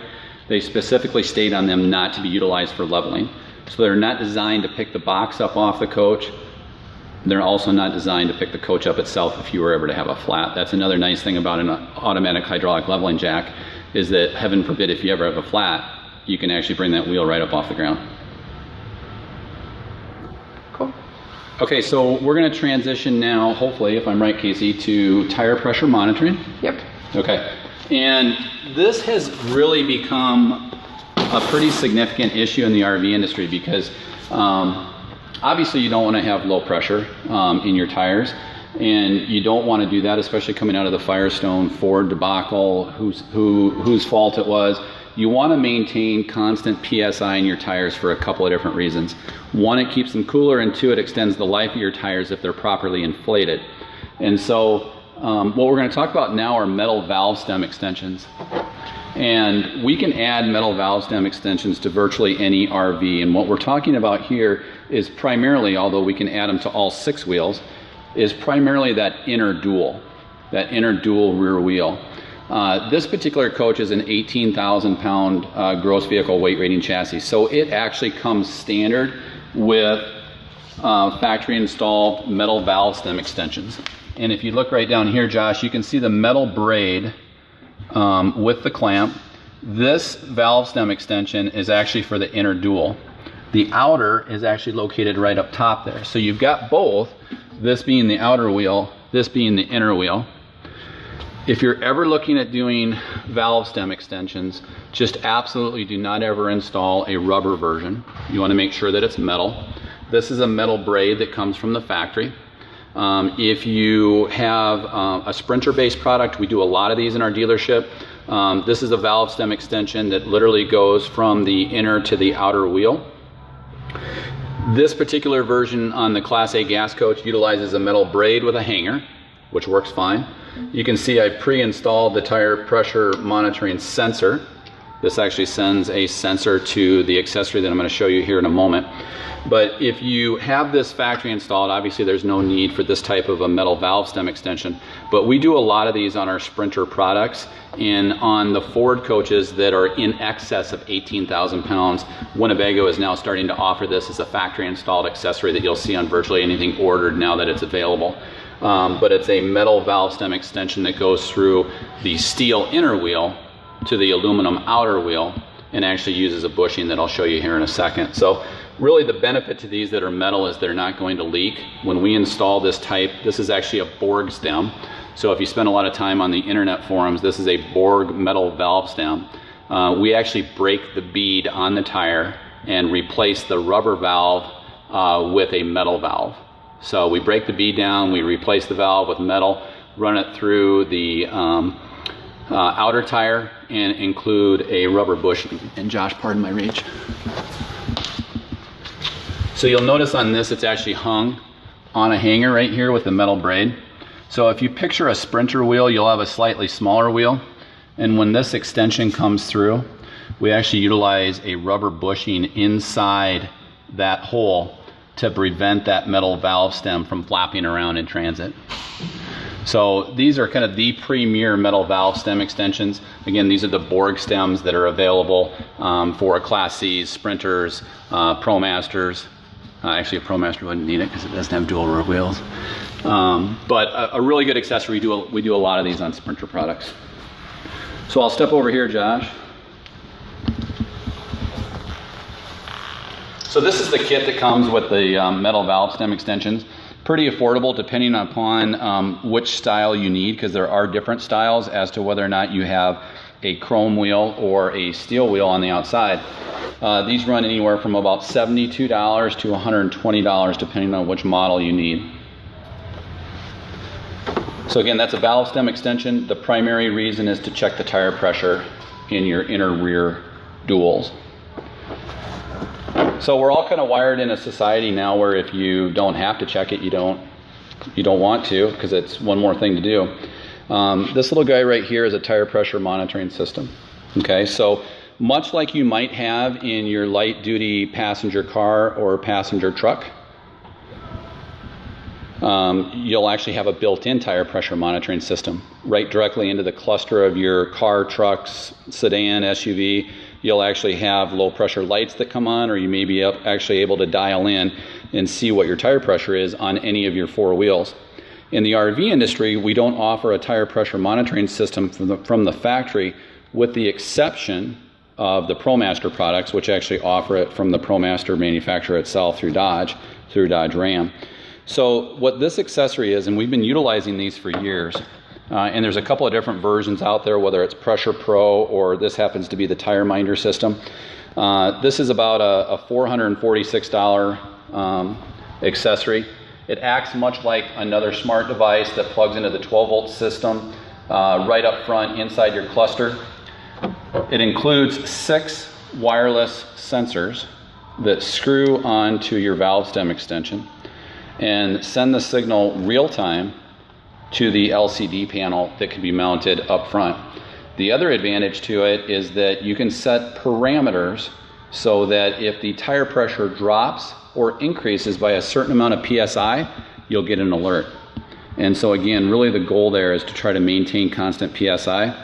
they specifically state on them not to be utilized for leveling. So they're not designed to pick the box up off the coach. They're also not designed to pick the coach up itself if you were ever to have a flat. That's another nice thing about an automatic hydraulic leveling jack, is that heaven forbid if you ever have a flat, you can actually bring that wheel right up off the ground. Cool. Okay, so we're going to transition now, hopefully, if I'm right, Casey, to tire pressure monitoring. Yep. Okay, and this has really become a pretty significant issue in the RV industry, because obviously you don't want to have low pressure in your tires, and you don't want to do that, especially coming out of the Firestone Ford debacle, whose fault it was. You want to maintain constant PSI in your tires for a couple of different reasons. One, it keeps them cooler, and 2, it extends the life of your tires if they're properly inflated. And so what we're going to talk about now are metal valve stem extensions. And we can add metal valve stem extensions to virtually any RV. And what we're talking about here is primarily, although we can add them to all 6 wheels, is primarily that inner dual rear wheel. This particular coach is an 18,000 pound gross vehicle weight rating chassis. So it actually comes standard with factory installed metal valve stem extensions. And if you look right down here, Josh, you can see the metal braid with the clamp. This valve stem extension is actually for the inner dual. The outer is actually located right up top there. So you've got both, this being the outer wheel, this being the inner wheel. If you're ever looking at doing valve stem extensions, just absolutely do not ever install a rubber version. You want to make sure that it's metal. This is a metal braid that comes from the factory. If you have a Sprinter-based product, we do a lot of these in our dealership. This is a valve stem extension that literally goes from the inner to the outer wheel. This particular version on the Class A gas coach utilizes a metal braid with a hanger, which works fine. You can see I've pre-installed the tire pressure monitoring sensor. This actually sends a sensor to the accessory that I'm going to show you here in a moment. But if you have this factory installed, obviously there's no need for this type of a metal valve stem extension. But we do a lot of these on our Sprinter products, and on the Ford coaches that are in excess of 18,000 pounds, Winnebago is now starting to offer this as a factory installed accessory that you'll see on virtually anything ordered now that it's available. But it's a metal valve stem extension that goes through the steel inner wheel to the aluminum outer wheel, and actually uses a bushing that I'll show you here in a second. So really the benefit to these that are metal is they're not going to leak. When we install this type, this is actually a Borg stem. So if you spend a lot of time on the internet forums, this is a Borg metal valve stem. We actually break the bead on the tire and replace the rubber valve with a metal valve. So we break the bead down, we replace the valve with metal, run it through the outer tire, and include a rubber bushing. And Josh, pardon my reach. So you'll notice on this, it's actually hung on a hanger right here with the metal braid. So if you picture a Sprinter wheel, you'll have a slightly smaller wheel. And when this extension comes through, we actually utilize a rubber bushing inside that hole to prevent that metal valve stem from flapping around in transit. So these are kind of the premier metal valve stem extensions. Again, these are the Borg stems that are available for Class C's, Sprinters, ProMasters. Actually, a ProMaster wouldn't need it because it doesn't have dual rear wheels. But a really good accessory. We do a lot of these on Sprinter products. So I'll step over here, Josh. So this is the kit that comes with the metal valve stem extensions. Pretty affordable depending upon which style you need, because there are different styles as to whether or not you have a chrome wheel or a steel wheel on the outside. These run anywhere from about $72 to $120 depending on which model you need. So again, that's a valve stem extension. The primary reason is to check the tire pressure in your inner rear duals. So we're all kind of wired in a society now where if you don't have to check it, you don't want to, because it's one more thing to do. This little guy right here is a tire pressure monitoring system. Okay, so much like you might have in your light duty passenger car or passenger truck, you'll actually have a built-in tire pressure monitoring system right directly into the cluster of your car, trucks, sedan, SUV. You'll actually have low pressure lights that come on, or you may be actually able to dial in and see what your tire pressure is on any of your four wheels. In the RV industry, we don't offer a tire pressure monitoring system from the factory, with the exception of the ProMaster products, which actually offer it from the ProMaster manufacturer itself through Dodge Ram. So what this accessory is, and we've been utilizing these for years, and there's a couple of different versions out there, whether it's Pressure Pro or this happens to be the Tire Minder system. This is about a $446 accessory. It acts much like another smart device that plugs into the 12-volt system right up front inside your cluster. It includes 6 wireless sensors that screw onto your valve stem extension and send the signal real time to the LCD panel that can be mounted up front. The other advantage to it is that you can set parameters so that if the tire pressure drops or increases by a certain amount of PSI, you'll get an alert. And so again, really the goal there is to try to maintain constant PSI.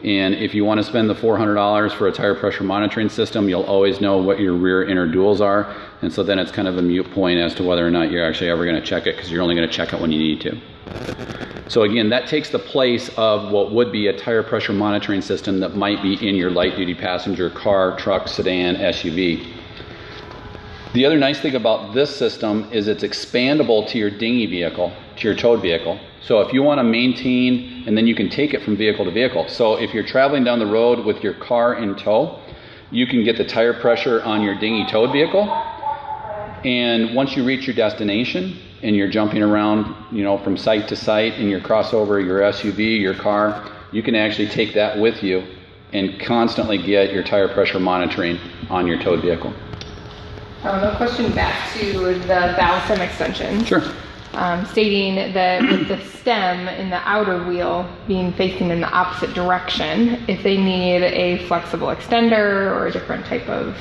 And if you want to spend the $400 for a tire pressure monitoring system, you'll always know what your rear inner duals are. And so then it's kind of a moot point as to whether or not you're actually ever going to check it, because you're only going to check it when you need to. So again, that takes the place of what would be a tire pressure monitoring system that might be in your light duty passenger car, truck, sedan, SUV. The other nice thing about this system is it's expandable to your dinghy vehicle, to your towed vehicle. So if you want to maintain, and then you can take it from vehicle to vehicle. So if you're traveling down the road with your car in tow, you can get the tire pressure on your dinghy towed vehicle. And once you reach your destination and you're jumping around, from site to site in your crossover, your SUV, your car, you can actually take that with you and constantly get your tire pressure monitoring on your towed vehicle. A question back to the valve stem extension. Sure. Stating that with the stem in the outer wheel being facing in the opposite direction, if they need a flexible extender or a different type of...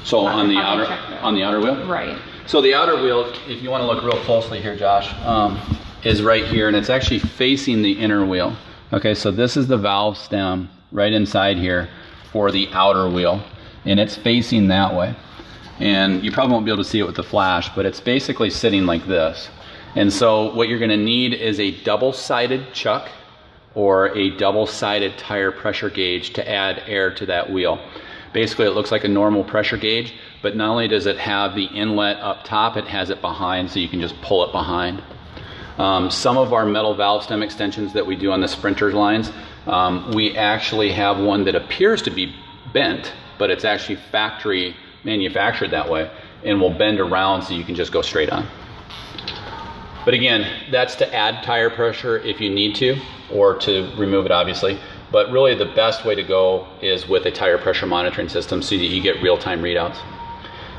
So on the outer wheel? Right. So the outer wheel, if you want to look real closely here, Josh, is right here, and it's actually facing the inner wheel. Okay, so this is the valve stem right inside here for the outer wheel, and it's facing that way. And you probably won't be able to see it with the flash, but it's basically sitting like this. And so what you're going to need is a double-sided chuck or a double-sided tire pressure gauge to add air to that wheel. Basically, it looks like a normal pressure gauge, but not only does it have the inlet up top, it has it behind, so you can just pull it behind. Some of our metal valve stem extensions that we do on the Sprinters lines, we actually have one that appears to be bent, but it's actually factory manufactured that way and will bend around so you can just go straight on. But again, that's to add tire pressure if you need to, or to remove it obviously. But really the best way to go is with a tire pressure monitoring system so that you get real-time readouts.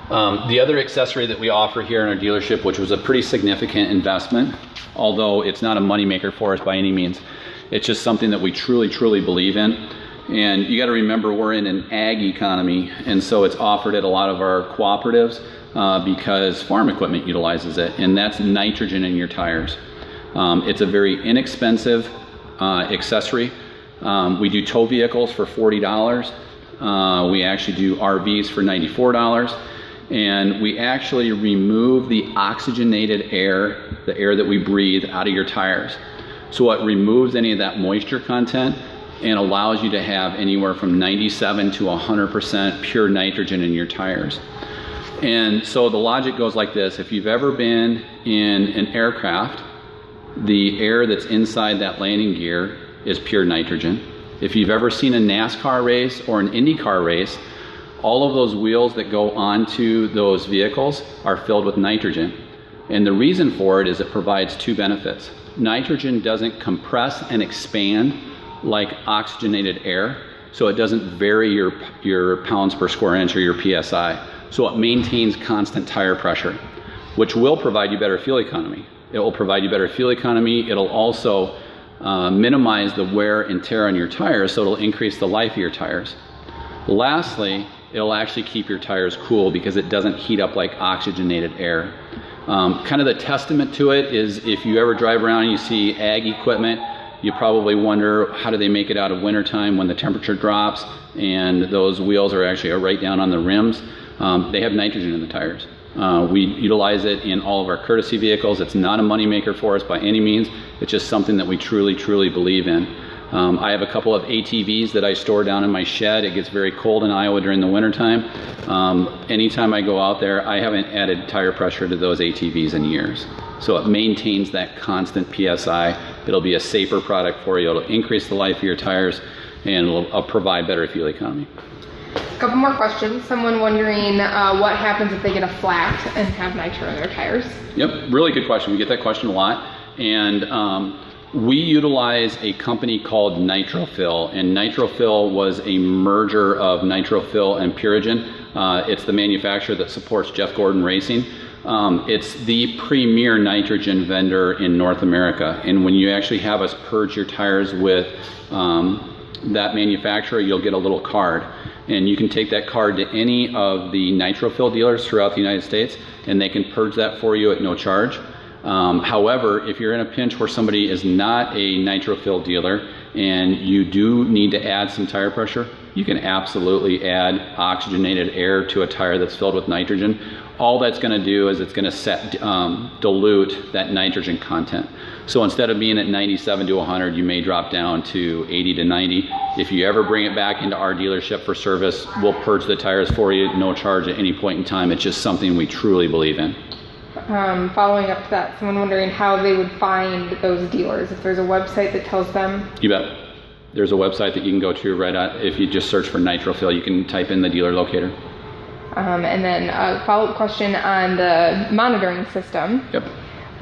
The other accessory that we offer here in our dealership, which was a pretty significant investment, although it's not a moneymaker for us by any means, it's just something that we truly, truly believe in, And you got to remember we're in an ag economy, and so it's offered at a lot of our cooperatives because farm equipment utilizes it, and that's nitrogen in your tires. It's a very inexpensive accessory. We do tow vehicles for $40. We actually do RVs for $94. And we actually remove the oxygenated air, the air that we breathe, out of your tires. So it removes any of that moisture content and allows you to have anywhere from 97 to 100% pure nitrogen in your tires. And so the logic goes like this. If you've ever been in an aircraft, the air that's inside that landing gear is pure nitrogen. If you've ever seen a NASCAR race or an IndyCar race, all of those wheels that go onto those vehicles are filled with nitrogen. And the reason for it is it provides two benefits. Nitrogen doesn't compress and expand like oxygenated air, so it doesn't vary your pounds per square inch or your PSI. So it maintains constant tire pressure, which will provide you better fuel economy. It will provide you better fuel economy. It'll also minimize the wear and tear on your tires, so it'll increase the life of your tires. Lastly, it'll actually keep your tires cool because it doesn't heat up like oxygenated air. Kind of the testament to it is if you ever drive around and you see ag equipment, you probably wonder how do they make it out of wintertime when the temperature drops and those wheels are actually right down on the rims. They have nitrogen in the tires. We utilize it in all of our courtesy vehicles. It's not a moneymaker for us by any means. It's just something that we truly, truly believe in. I have a couple of ATVs that I store down in my shed. It gets very cold in Iowa during the wintertime. Anytime I go out there, I haven't added tire pressure to those ATVs in years. So it maintains that constant PSI. It'll be a safer product for you. It'll increase the life of your tires and it'll provide better fuel economy. A couple more questions. Someone wondering what happens if they get a flat and have nitro in their tires? Yep, really good question. We get that question a lot. And we utilize a company called Nitrofill, and Nitrofill was a merger of Nitrofill and Purigen. It's the manufacturer that supports Jeff Gordon Racing. It's the premier nitrogen vendor in North America, and when you actually have us purge your tires with that manufacturer, you'll get a little card, and you can take that card to any of the Nitrofill dealers throughout the United States, and they can purge that for you at no charge. However, if you're in a pinch where somebody is not a Nitrofill dealer and you do need to add some tire pressure, you can absolutely add oxygenated air to a tire that's filled with nitrogen. All that's going to do is it's going to dilute that nitrogen content. So instead of being at 97 to 100, you may drop down to 80 to 90. If you ever bring it back into our dealership for service, we'll purge the tires for you, no charge at any point in time. It's just something we truly believe in. Following up to that, someone wondering how they would find those dealers, if there's a website that tells them. You bet. There's a website that you can go to right at, if you just search for Nitrofill, you can type in the dealer locator. And then a follow-up question on the monitoring system. Yep.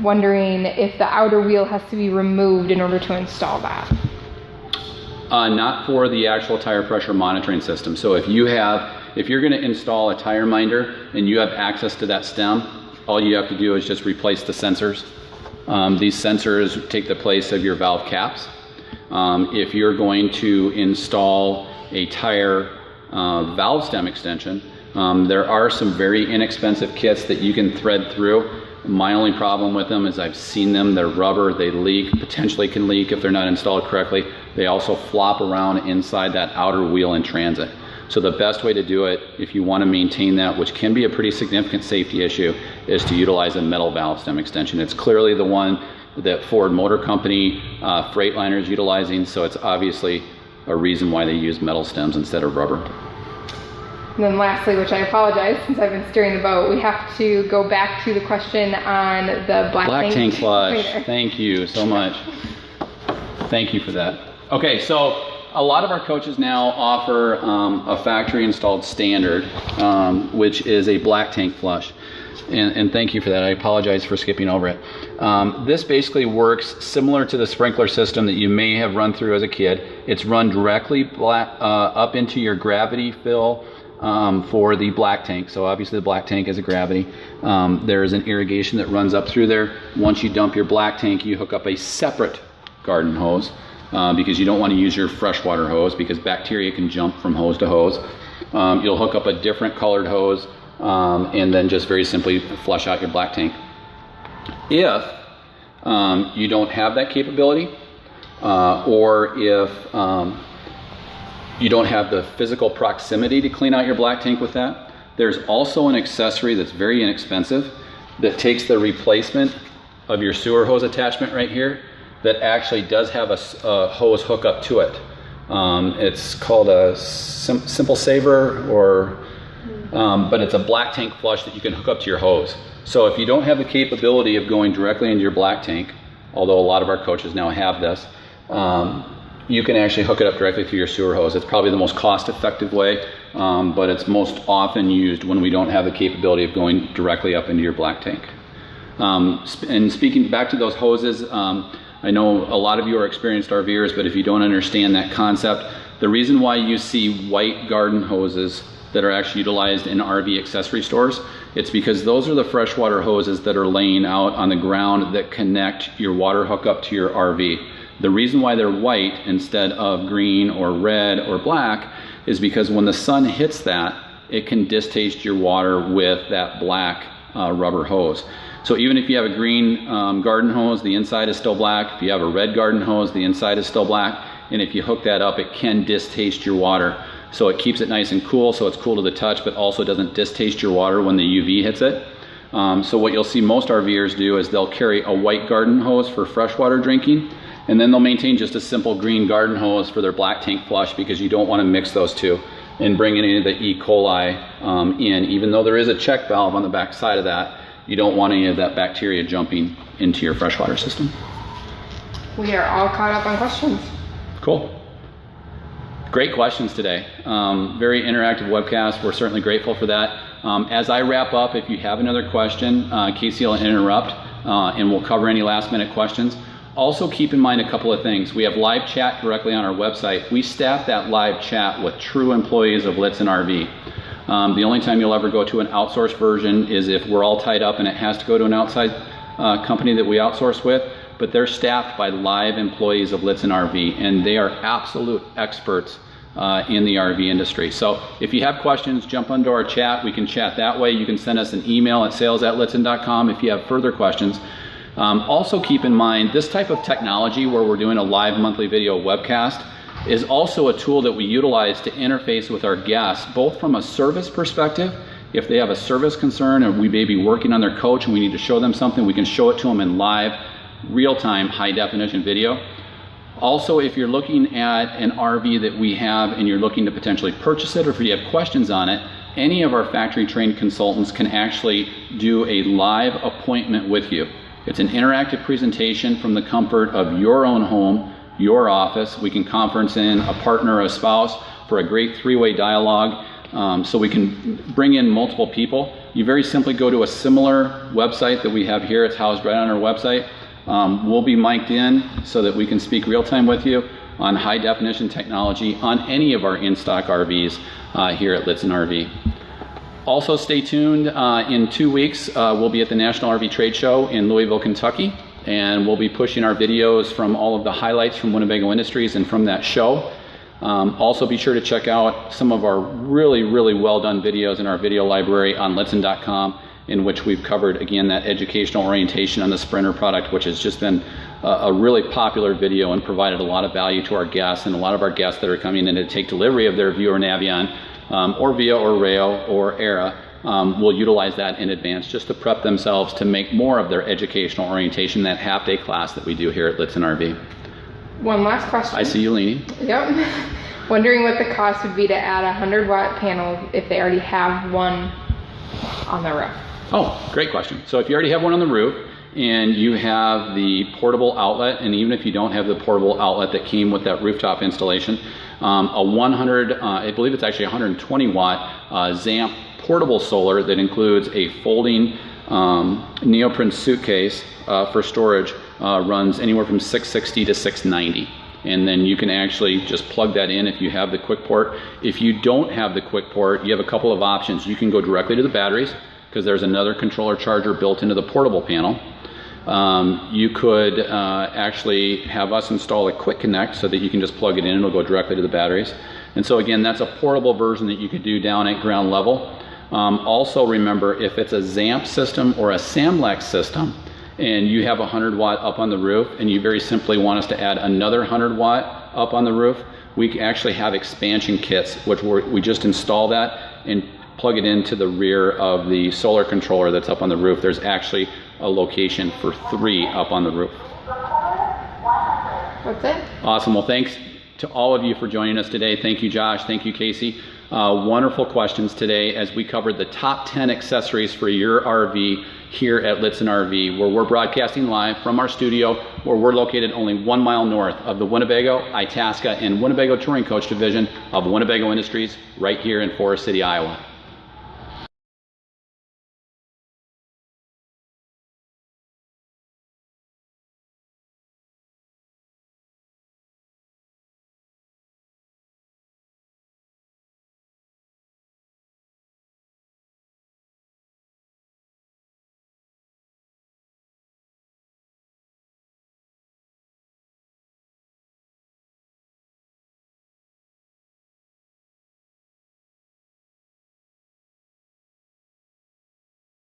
Wondering if the outer wheel has to be removed in order to install that. Not for the actual tire pressure monitoring system. So if you're going to install a tire minder and you have access to that stem, all you have to do is just replace the sensors. These sensors take the place of your valve caps. If you're going to install a tire valve stem extension, there are some very inexpensive kits that you can thread through. My only problem with them is I've seen them, they're rubber, they leak, potentially can leak if they're not installed correctly. They also flop around inside that outer wheel in transit. So the best way to do it, if you want to maintain that, which can be a pretty significant safety issue, is to utilize a metal valve stem extension. It's clearly the one that Ford Motor Company Freightliner is utilizing, so it's obviously a reason why they use metal stems instead of rubber. And then lastly, which I apologize since I've been steering the boat, we have to go back to the question on the black tank flush. Thank you so much. Thank you for that. Okay, so a lot of our coaches now offer a factory installed standard, which is a black tank flush. And thank you for that. I apologize for skipping over it. This basically works similar to the sprinkler system that you may have run through as a kid. It's run directly up into your gravity fill for the black tank. So obviously the black tank is a gravity. There is an irrigation that runs up through there. Once you dump your black tank, you hook up a separate garden hose because you don't want to use your freshwater hose because bacteria can jump from hose to hose. You'll hook up a different colored hose and then just very simply flush out your black tank. If you don't have that capability, or if you don't have the physical proximity to clean out your black tank with that, there's also an accessory that's very inexpensive that takes the replacement of your sewer hose attachment right here that actually does have a hose hookup to it. It's called a Simple Saver, but it's a black tank flush that you can hook up to your hose. So if you don't have the capability of going directly into your black tank, although a lot of our coaches now have this, you can actually hook it up directly through your sewer hose. It's probably the most cost-effective way, but it's most often used when we don't have the capability of going directly up into your black tank. And speaking back to those hoses, I know a lot of you are experienced RVers, but if you don't understand that concept, the reason why you see white garden hoses that are actually utilized in RV accessory stores, it's because those are the freshwater hoses that are laying out on the ground that connect your water hookup to your RV. The reason why they're white instead of green or red or black is because when the sun hits that, it can distaste your water with that black rubber hose. So even if you have a green garden hose, the inside is still black. If you have a red garden hose, the inside is still black. And if you hook that up, it can distaste your water. So it keeps it nice and cool, so it's cool to the touch, but also doesn't distaste your water when the UV hits it. So what you'll see most RVers do is they'll carry a white garden hose for freshwater drinking, and then they'll maintain just a simple green garden hose for their black tank flush because you don't want to mix those two and bring any of the E. coli in. Even though there is a check valve on the back side of that, you don't want any of that bacteria jumping into your freshwater system. We are all caught up on questions. Cool. Great questions today. Very interactive webcast. We're certainly grateful for that. As I wrap up, if you have another question, Casey will interrupt and we'll cover any last minute questions. Also keep in mind a couple of things. We have live chat directly on our website. We staff that live chat with true employees of Lichtsinn RV. The only time you'll ever go to an outsourced version is if we're all tied up and it has to go to an outside company that we outsource with, but they're staffed by live employees of Lichtsinn RV, and they are absolute experts in the RV industry. So if you have questions, jump onto our chat. We can chat that way. You can send us an email at sales@littsinn.com if you have further questions. Also keep in mind, this type of technology where we're doing a live monthly video webcast is also a tool that we utilize to interface with our guests, both from a service perspective. If they have a service concern and we may be working on their coach and we need to show them something, we can show it to them in live, real-time, high-definition video. Also, if you're looking at an RV that we have and you're looking to potentially purchase it, or if you have questions on it, any of our factory-trained consultants can actually do a live appointment with you. It's an interactive presentation from the comfort of your own home, your office. We can conference in a partner or a spouse for a great three-way dialogue, so we can bring in multiple people. You very simply go to a similar website that we have here. It's housed right on our website. We'll be mic'd in so that we can speak real-time with you on high-definition technology on any of our in-stock RVs here at Lichtsinn RV. Also stay tuned. In 2 weeks, we'll be at the National RV Trade Show in Louisville, Kentucky, and we'll be pushing our videos from all of the highlights from Winnebago Industries and from that show. Also be sure to check out some of our really, really well done videos in our video library on littsinn.com, in which we've covered, again, that educational orientation on the Sprinter product, which has just been a really popular video and provided a lot of value to our guests, and a lot of our guests that are coming in to take delivery of their View or Navion, or Via or Rail or Era, will utilize that in advance just to prep themselves to make more of their educational orientation, that half-day class that we do here at Lichtsinn RV. One last question. I see you leaning. Yep. Wondering what the cost would be to add a 100-watt panel if they already have one on the roof. Oh, great question. So if you already have one on the roof and you have the portable outlet, and even if you don't have the portable outlet that came with that rooftop installation, a 100, I believe it's actually 120 watt ZAMP portable solar that includes a folding neoprene suitcase for storage runs anywhere from $660 to $690. And then you can actually just plug that in if you have the quick port. If you don't have the quick port, you have a couple of options. You can go directly to the batteries, because there's another controller charger built into the portable panel. You could actually have us install a quick connect so that you can just plug it in and it'll go directly to the batteries. And so again, that's a portable version that you could do down at ground level. Also remember, if it's a ZAMP system or a SAMLEX system and you have 100 watt up on the roof and you very simply want us to add another 100 watt up on the roof, we actually have expansion kits, which we just install that and plug it into the rear of the solar controller that's up on the roof. There's actually a location for 3 up on the roof. That's it. Awesome. Well, thanks to all of you for joining us today. Thank you, Josh. Thank you, Casey. Wonderful questions today as we covered the top 10 accessories for your RV here at Lichtsinn RV, where we're broadcasting live from our studio, where we're located only 1 mile north of the Winnebago, Itasca, and Winnebago Touring Coach Division of Winnebago Industries, right here in Forest City, Iowa.